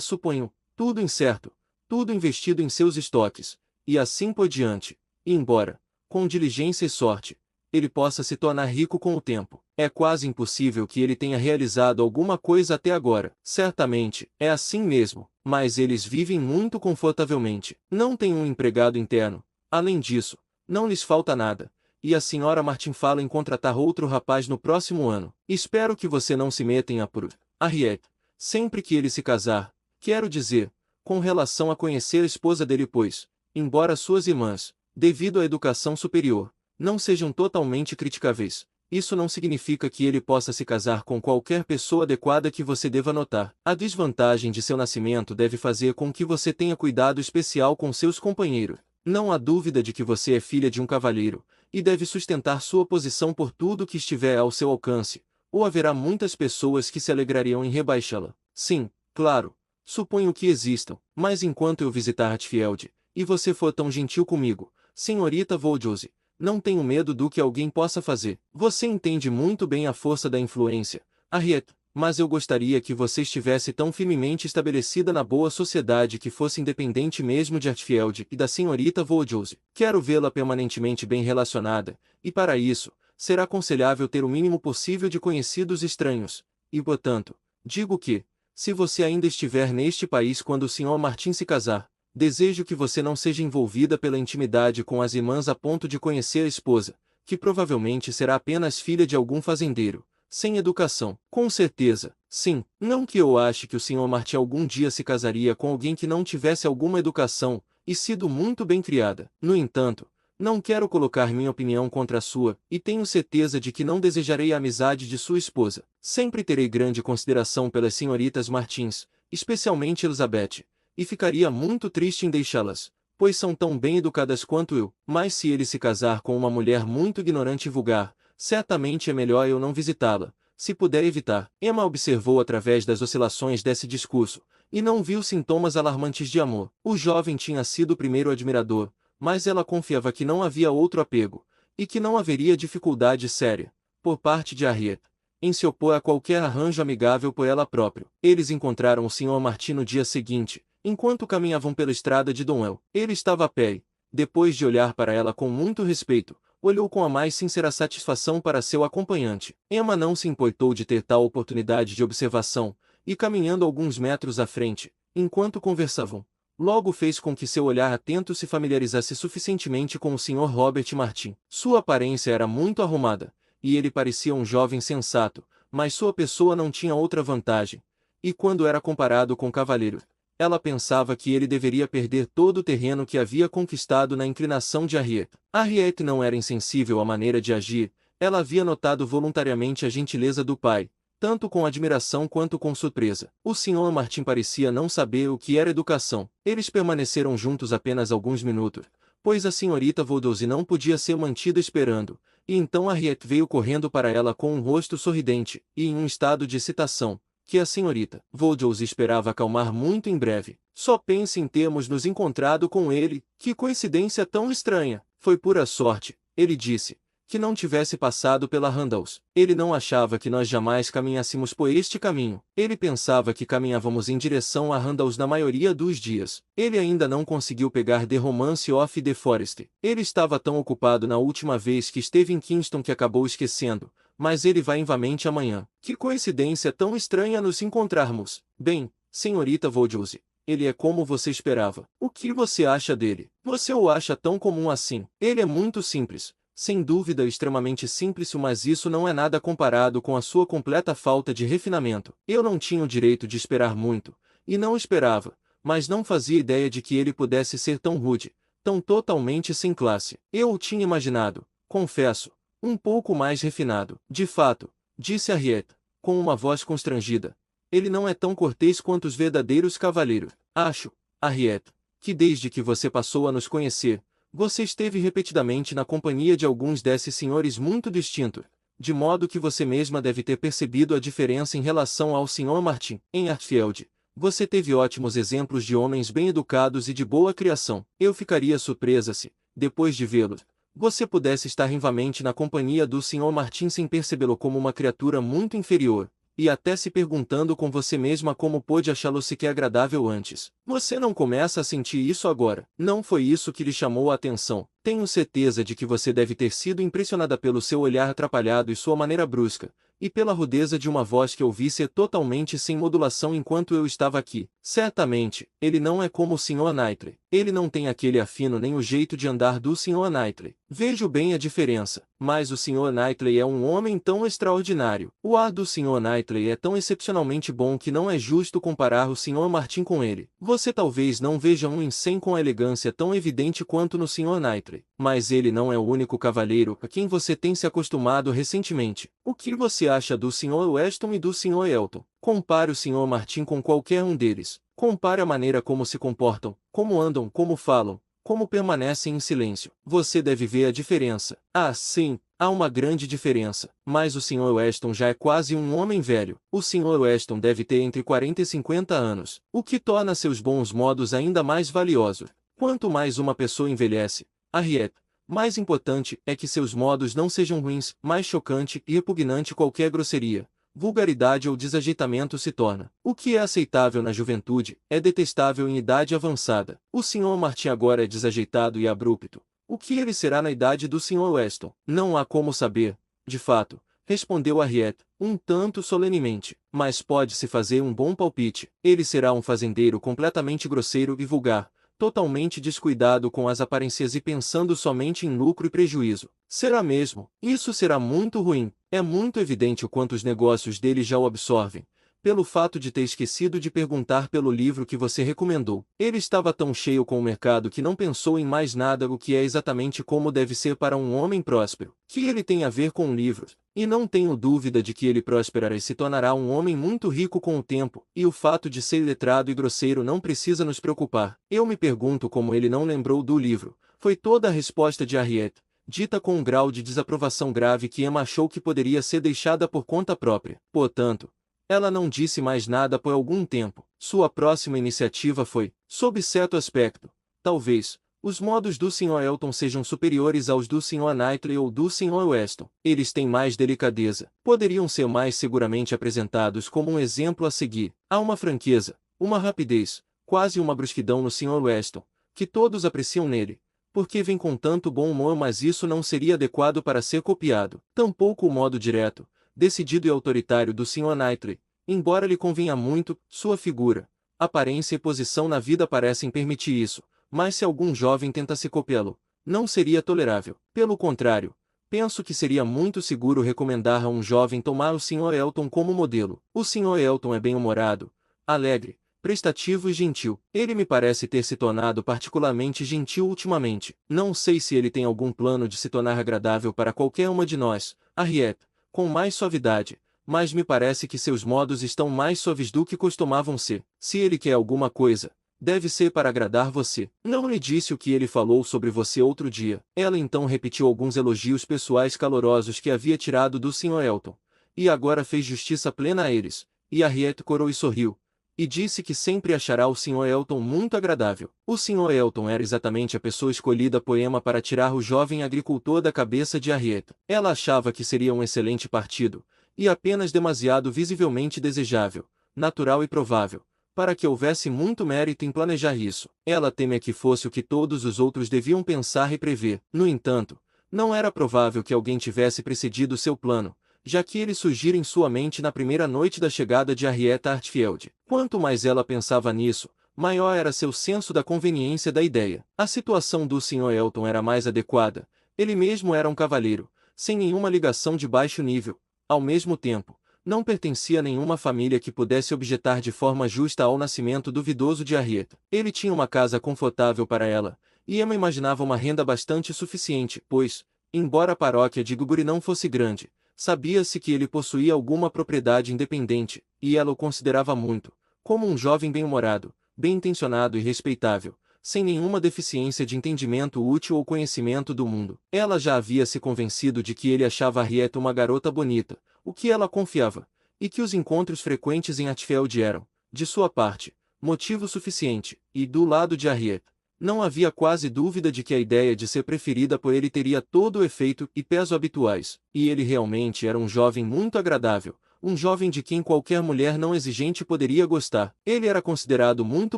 suponho, tudo incerto, tudo investido em seus estoques, e assim por diante. E embora, com diligência e sorte, ele possa se tornar rico com o tempo, é quase impossível que ele tenha realizado alguma coisa até agora. Certamente, é assim mesmo, mas eles vivem muito confortavelmente. Não têm um empregado interno. Além disso, não lhes falta nada. E a senhora Martin fala em contratar outro rapaz no próximo ano. Espero que você não se meta em apuros, Harriet. Sempre que ele se casar, quero dizer, com relação a conhecer a esposa dele, pois, embora suas irmãs, devido à educação superior, não sejam totalmente criticáveis, isso não significa que ele possa se casar com qualquer pessoa adequada que você deva notar. A desvantagem de seu nascimento deve fazer com que você tenha cuidado especial com seus companheiros. Não há dúvida de que você é filha de um cavalheiro, e deve sustentar sua posição por tudo que estiver ao seu alcance, ou haverá muitas pessoas que se alegrariam em rebaixá-la. Sim, claro, suponho que existam, mas enquanto eu visitar Hatfield, e você for tão gentil comigo, senhorita Voulge, não tenho medo do que alguém possa fazer. Você entende muito bem a força da influência, Harriet, mas eu gostaria que você estivesse tão firmemente estabelecida na boa sociedade que fosse independente mesmo de Hatfield e da senhorita Voulge. Quero vê-la permanentemente bem relacionada, e para isso, será aconselhável ter o mínimo possível de conhecidos estranhos. E portanto, digo que, se você ainda estiver neste país quando o Sr. Martin se casar, desejo que você não seja envolvida pela intimidade com as irmãs a ponto de conhecer a esposa, que provavelmente será apenas filha de algum fazendeiro, sem educação. Com certeza, sim, não que eu ache que o Sr. Martin algum dia se casaria com alguém que não tivesse alguma educação, e sido muito bem criada. No entanto, não quero colocar minha opinião contra a sua, e tenho certeza de que não desejarei a amizade de sua esposa. Sempre terei grande consideração pelas senhoritas Martins, especialmente Elizabeth, e ficaria muito triste em deixá-las, pois são tão bem educadas quanto eu. Mas se ele se casar com uma mulher muito ignorante e vulgar, certamente é melhor eu não visitá-la, se puder evitar. Emma observou através das oscilações desse discurso, e não viu sintomas alarmantes de amor. O jovem tinha sido o primeiro admirador, mas ela confiava que não havia outro apego, e que não haveria dificuldade séria, por parte de Harriet, em se opor a qualquer arranjo amigável por ela própria. Eles encontraram o Sr. Martin no dia seguinte, enquanto caminhavam pela estrada de Donwell. Ele estava a pé e, depois de olhar para ela com muito respeito, olhou com a mais sincera satisfação para seu acompanhante. Emma não se importou de ter tal oportunidade de observação, e caminhando alguns metros à frente, enquanto conversavam, logo fez com que seu olhar atento se familiarizasse suficientemente com o Sr. Robert Martin. Sua aparência era muito arrumada, e ele parecia um jovem sensato, mas sua pessoa não tinha outra vantagem, e quando era comparado com o cavalheiro, ela pensava que ele deveria perder todo o terreno que havia conquistado na inclinação de Harriet. Harriet não era insensível à maneira de agir, ela havia notado voluntariamente a gentileza do pai, tanto com admiração quanto com surpresa. O Sr. Martin parecia não saber o que era educação. Eles permaneceram juntos apenas alguns minutos, pois a senhorita Voldose não podia ser mantida esperando, e então Harriet veio correndo para ela com um rosto sorridente, e em um estado de excitação, que a senhorita Voldose esperava acalmar muito em breve. Só pense em termos nos encontrado com ele, que coincidência tão estranha. Foi pura sorte, ele disse, que não tivesse passado pela Randalls. Ele não achava que nós jamais caminhássemos por este caminho. Ele pensava que caminhávamos em direção a Randalls na maioria dos dias. Ele ainda não conseguiu pegar The Romance of the Forest. Ele estava tão ocupado na última vez que esteve em Kingston que acabou esquecendo, mas ele vai invamente amanhã. Que coincidência tão estranha nos encontrarmos. Bem, senhorita Voldose, ele é como você esperava. O que você acha dele? Você o acha tão comum assim? Ele é muito simples. Sem dúvida extremamente simples, mas isso não é nada comparado com a sua completa falta de refinamento. Eu não tinha o direito de esperar muito, e não esperava, mas não fazia ideia de que ele pudesse ser tão rude, tão totalmente sem classe. Eu o tinha imaginado, confesso, um pouco mais refinado. De fato, disse Harriet, com uma voz constrangida, ele não é tão cortês quanto os verdadeiros cavalheiros. Acho, Harriet, que desde que você passou a nos conhecer, você esteve repetidamente na companhia de alguns desses senhores muito distintos, de modo que você mesma deve ter percebido a diferença em relação ao Sr. Martin. Em Hartfield, você teve ótimos exemplos de homens bem educados e de boa criação. Eu ficaria surpresa se, depois de vê-lo, você pudesse estar vivamente na companhia do Sr. Martin sem percebê-lo como uma criatura muito inferior, e até se perguntando com você mesma como pôde achá-lo sequer agradável antes. Você não começa a sentir isso agora. Não foi isso que lhe chamou a atenção. Tenho certeza de que você deve ter sido impressionada pelo seu olhar atrapalhado e sua maneira brusca, e pela rudeza de uma voz que ouvi ser totalmente sem modulação enquanto eu estava aqui. Certamente, ele não é como o Sr. Knightley. Ele não tem aquele afino nem o jeito de andar do Sr. Knightley. Vejo bem a diferença, mas o Sr. Knightley é um homem tão extraordinário. O ar do Sr. Knightley é tão excepcionalmente bom que não é justo comparar o Sr. Martin com ele. Você talvez não veja um em 100 com a elegância tão evidente quanto no Sr. Knightley, mas ele não é o único cavalheiro a quem você tem se acostumado recentemente. O que você acha do Sr. Weston e do Sr. Elton? Compare o Sr. Martin com qualquer um deles. Compare a maneira como se comportam, como andam, como falam, como permanecem em silêncio. Você deve ver a diferença. Ah, sim, há uma grande diferença. Mas o Sr. Weston já é quase um homem velho. O Sr. Weston deve ter entre 40 e 50 anos, o que torna seus bons modos ainda mais valiosos. Quanto mais uma pessoa envelhece, Harriet, mais importante é que seus modos não sejam ruins. Mais chocante e repugnante qualquer grosseria, vulgaridade ou desajeitamento se torna. O que é aceitável na juventude, é detestável em idade avançada. O Sr. Martin agora é desajeitado e abrupto. O que ele será na idade do Sr. Weston? Não há como saber, de fato, respondeu Harriet, um tanto solenemente. Mas pode-se fazer um bom palpite. Ele será um fazendeiro completamente grosseiro e vulgar, totalmente descuidado com as aparências e pensando somente em lucro e prejuízo. Será mesmo? Isso será muito ruim. É muito evidente o quanto os negócios dele já o absorvem, pelo fato de ter esquecido de perguntar pelo livro que você recomendou. Ele estava tão cheio com o mercado que não pensou em mais nada, o que é exatamente como deve ser para um homem próspero. Que ele tem a ver com livros? E não tenho dúvida de que ele prosperará e se tornará um homem muito rico com o tempo, e o fato de ser letrado e grosseiro não precisa nos preocupar. Eu me pergunto como ele não lembrou do livro. Foi toda a resposta de Harriet, dita com um grau de desaprovação grave que Emma achou que poderia ser deixada por conta própria. Portanto, Ela não disse mais nada por algum tempo. Sua próxima iniciativa foi, sob certo aspecto, talvez, os modos do Sr. Elton sejam superiores aos do Sr. Knightley ou do Sr. Weston. Eles têm mais delicadeza. Poderiam ser mais seguramente apresentados como um exemplo a seguir. Há uma franqueza, uma rapidez, quase uma brusquidão no Sr. Weston, que todos apreciam nele, porque vem com tanto bom humor, mas isso não seria adequado para ser copiado. Tampouco o modo direto, decidido e autoritário do Sr. Knightley, embora lhe convenha muito, sua figura, aparência e posição na vida parecem permitir isso. Mas se algum jovem tentasse copiá-lo, não seria tolerável. Pelo contrário, penso que seria muito seguro recomendar a um jovem tomar o Sr. Elton como modelo. O Sr. Elton é bem-humorado, alegre, prestativo e gentil. Ele me parece ter se tornado particularmente gentil ultimamente. Não sei se ele tem algum plano de se tornar agradável para qualquer uma de nós, Harriet, com mais suavidade, mas me parece que seus modos estão mais suaves do que costumavam ser. Se ele quer alguma coisa, deve ser para agradar você. Não lhe disse o que ele falou sobre você outro dia. Ela então repetiu alguns elogios pessoais calorosos que havia tirado do Sr. Elton, e agora fez justiça plena a eles, e Harriet corou e sorriu, e disse que sempre achará o Sr. Elton muito agradável. O Sr. Elton era exatamente a pessoa escolhida por Emma para tirar o jovem agricultor da cabeça de Harriet. Ela achava que seria um excelente partido, e apenas demasiado visivelmente desejável, natural e provável, para que houvesse muito mérito em planejar isso. Ela temia que fosse o que todos os outros deviam pensar e prever. No entanto, não era provável que alguém tivesse precedido seu plano, já que ele surgira em sua mente na primeira noite da chegada de Harriet Hartfield. Quanto mais ela pensava nisso, maior era seu senso da conveniência da ideia. A situação do Sr. Elton era mais adequada. Ele mesmo era um cavalheiro, sem nenhuma ligação de baixo nível. Ao mesmo tempo, não pertencia a nenhuma família que pudesse objetar de forma justa ao nascimento duvidoso de Harriet. Ele tinha uma casa confortável para ela, e Emma imaginava uma renda bastante suficiente, pois, embora a paróquia de Guguri não fosse grande, sabia-se que ele possuía alguma propriedade independente, e ela o considerava muito, como um jovem bem-humorado, bem-intencionado e respeitável, sem nenhuma deficiência de entendimento útil ou conhecimento do mundo. Ela já havia se convencido de que ele achava Harriet uma garota bonita, o que ela confiava, e que os encontros frequentes em Hatfield eram, de sua parte, motivo suficiente, e do lado de Harriet, não havia quase dúvida de que a ideia de ser preferida por ele teria todo o efeito e peso habituais, e ele realmente era um jovem muito agradável, um jovem de quem qualquer mulher não exigente poderia gostar. Ele era considerado muito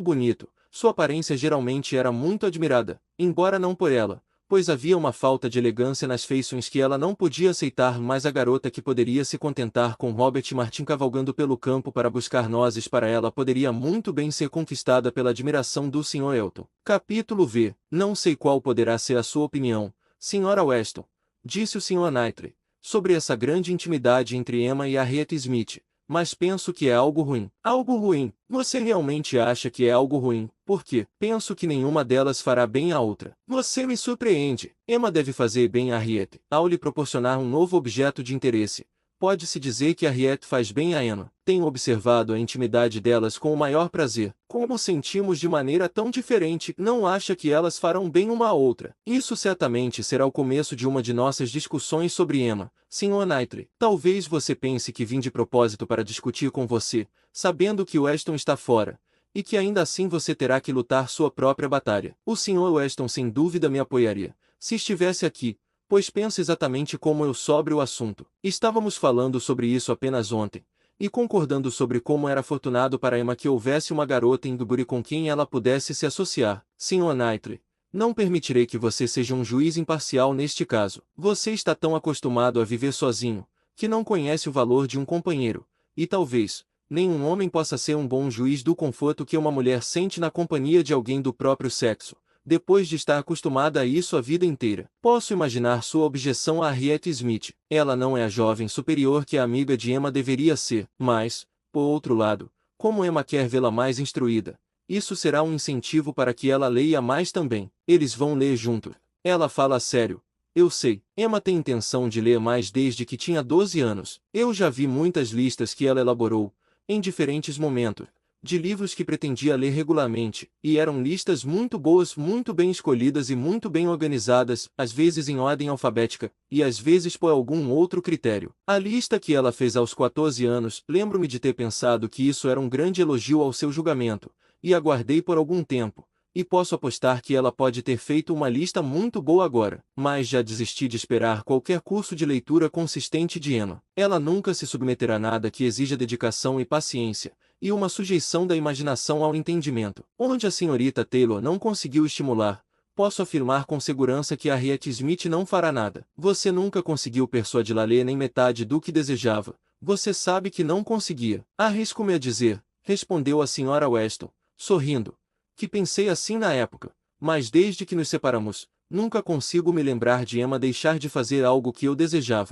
bonito, sua aparência geralmente era muito admirada, embora não por ela, pois havia uma falta de elegância nas feições que ela não podia aceitar, mas a garota que poderia se contentar com Robert Martin cavalgando pelo campo para buscar nozes para ela poderia muito bem ser conquistada pela admiração do Sr. Elton. Capítulo V. Não sei qual poderá ser a sua opinião, Sra. Weston, disse o Sr. Knightley, sobre essa grande intimidade entre Emma e Harriet Smith, mas penso que é algo ruim. Algo ruim? Você realmente acha que é algo ruim? Porque penso que nenhuma delas fará bem à outra. Você me surpreende. Emma deve fazer bem a Harriet, ao lhe proporcionar um novo objeto de interesse. Pode-se dizer que Harriet faz bem a Emma. Tenho observado a intimidade delas com o maior prazer. Como sentimos de maneira tão diferente, não acha que elas farão bem uma à outra. Isso certamente será o começo de uma de nossas discussões sobre Emma, Sr. Knightley. Talvez você pense que vim de propósito para discutir com você, sabendo que Weston está fora, e que ainda assim você terá que lutar sua própria batalha. O Sr. Weston sem dúvida me apoiaria, se estivesse aqui, pois penso exatamente como eu sobre o assunto. Estávamos falando sobre isso apenas ontem, e concordando sobre como era afortunado para Emma que houvesse uma garota em Guguri com quem ela pudesse se associar. Sr. Knightley, não permitirei que você seja um juiz imparcial neste caso. Você está tão acostumado a viver sozinho, que não conhece o valor de um companheiro, e talvez nenhum homem possa ser um bom juiz do conforto que uma mulher sente na companhia de alguém do próprio sexo, depois de estar acostumada a isso a vida inteira. Posso imaginar sua objeção a Harriet Smith. Ela não é a jovem superior que a amiga de Emma deveria ser, mas, por outro lado, como Emma quer vê-la mais instruída, isso será um incentivo para que ela leia mais também. Eles vão ler juntos. Ela fala a sério. Eu sei, Emma tem intenção de ler mais desde que tinha 12 anos. Eu já vi muitas listas que ela elaborou, em diferentes momentos, de livros que pretendia ler regularmente, e eram listas muito boas, muito bem escolhidas e muito bem organizadas, às vezes em ordem alfabética, e às vezes por algum outro critério. A lista que ela fez aos 14 anos, lembro-me de ter pensado que isso era um grande elogio ao seu julgamento, e aguardei por algum tempo. E posso apostar que ela pode ter feito uma lista muito boa agora, mas já desisti de esperar qualquer curso de leitura consistente de Emma. Ela nunca se submeterá a nada que exija dedicação e paciência, e uma sujeição da imaginação ao entendimento. Onde a senhorita Taylor não conseguiu estimular, posso afirmar com segurança que a Harriet Smith não fará nada. Você nunca conseguiu persuadi-la a ler nem metade do que desejava. Você sabe que não conseguia. Arrisco-me a dizer, respondeu a senhora Weston, sorrindo, que pensei assim na época, mas desde que nos separamos, nunca consigo me lembrar de Emma deixar de fazer algo que eu desejava.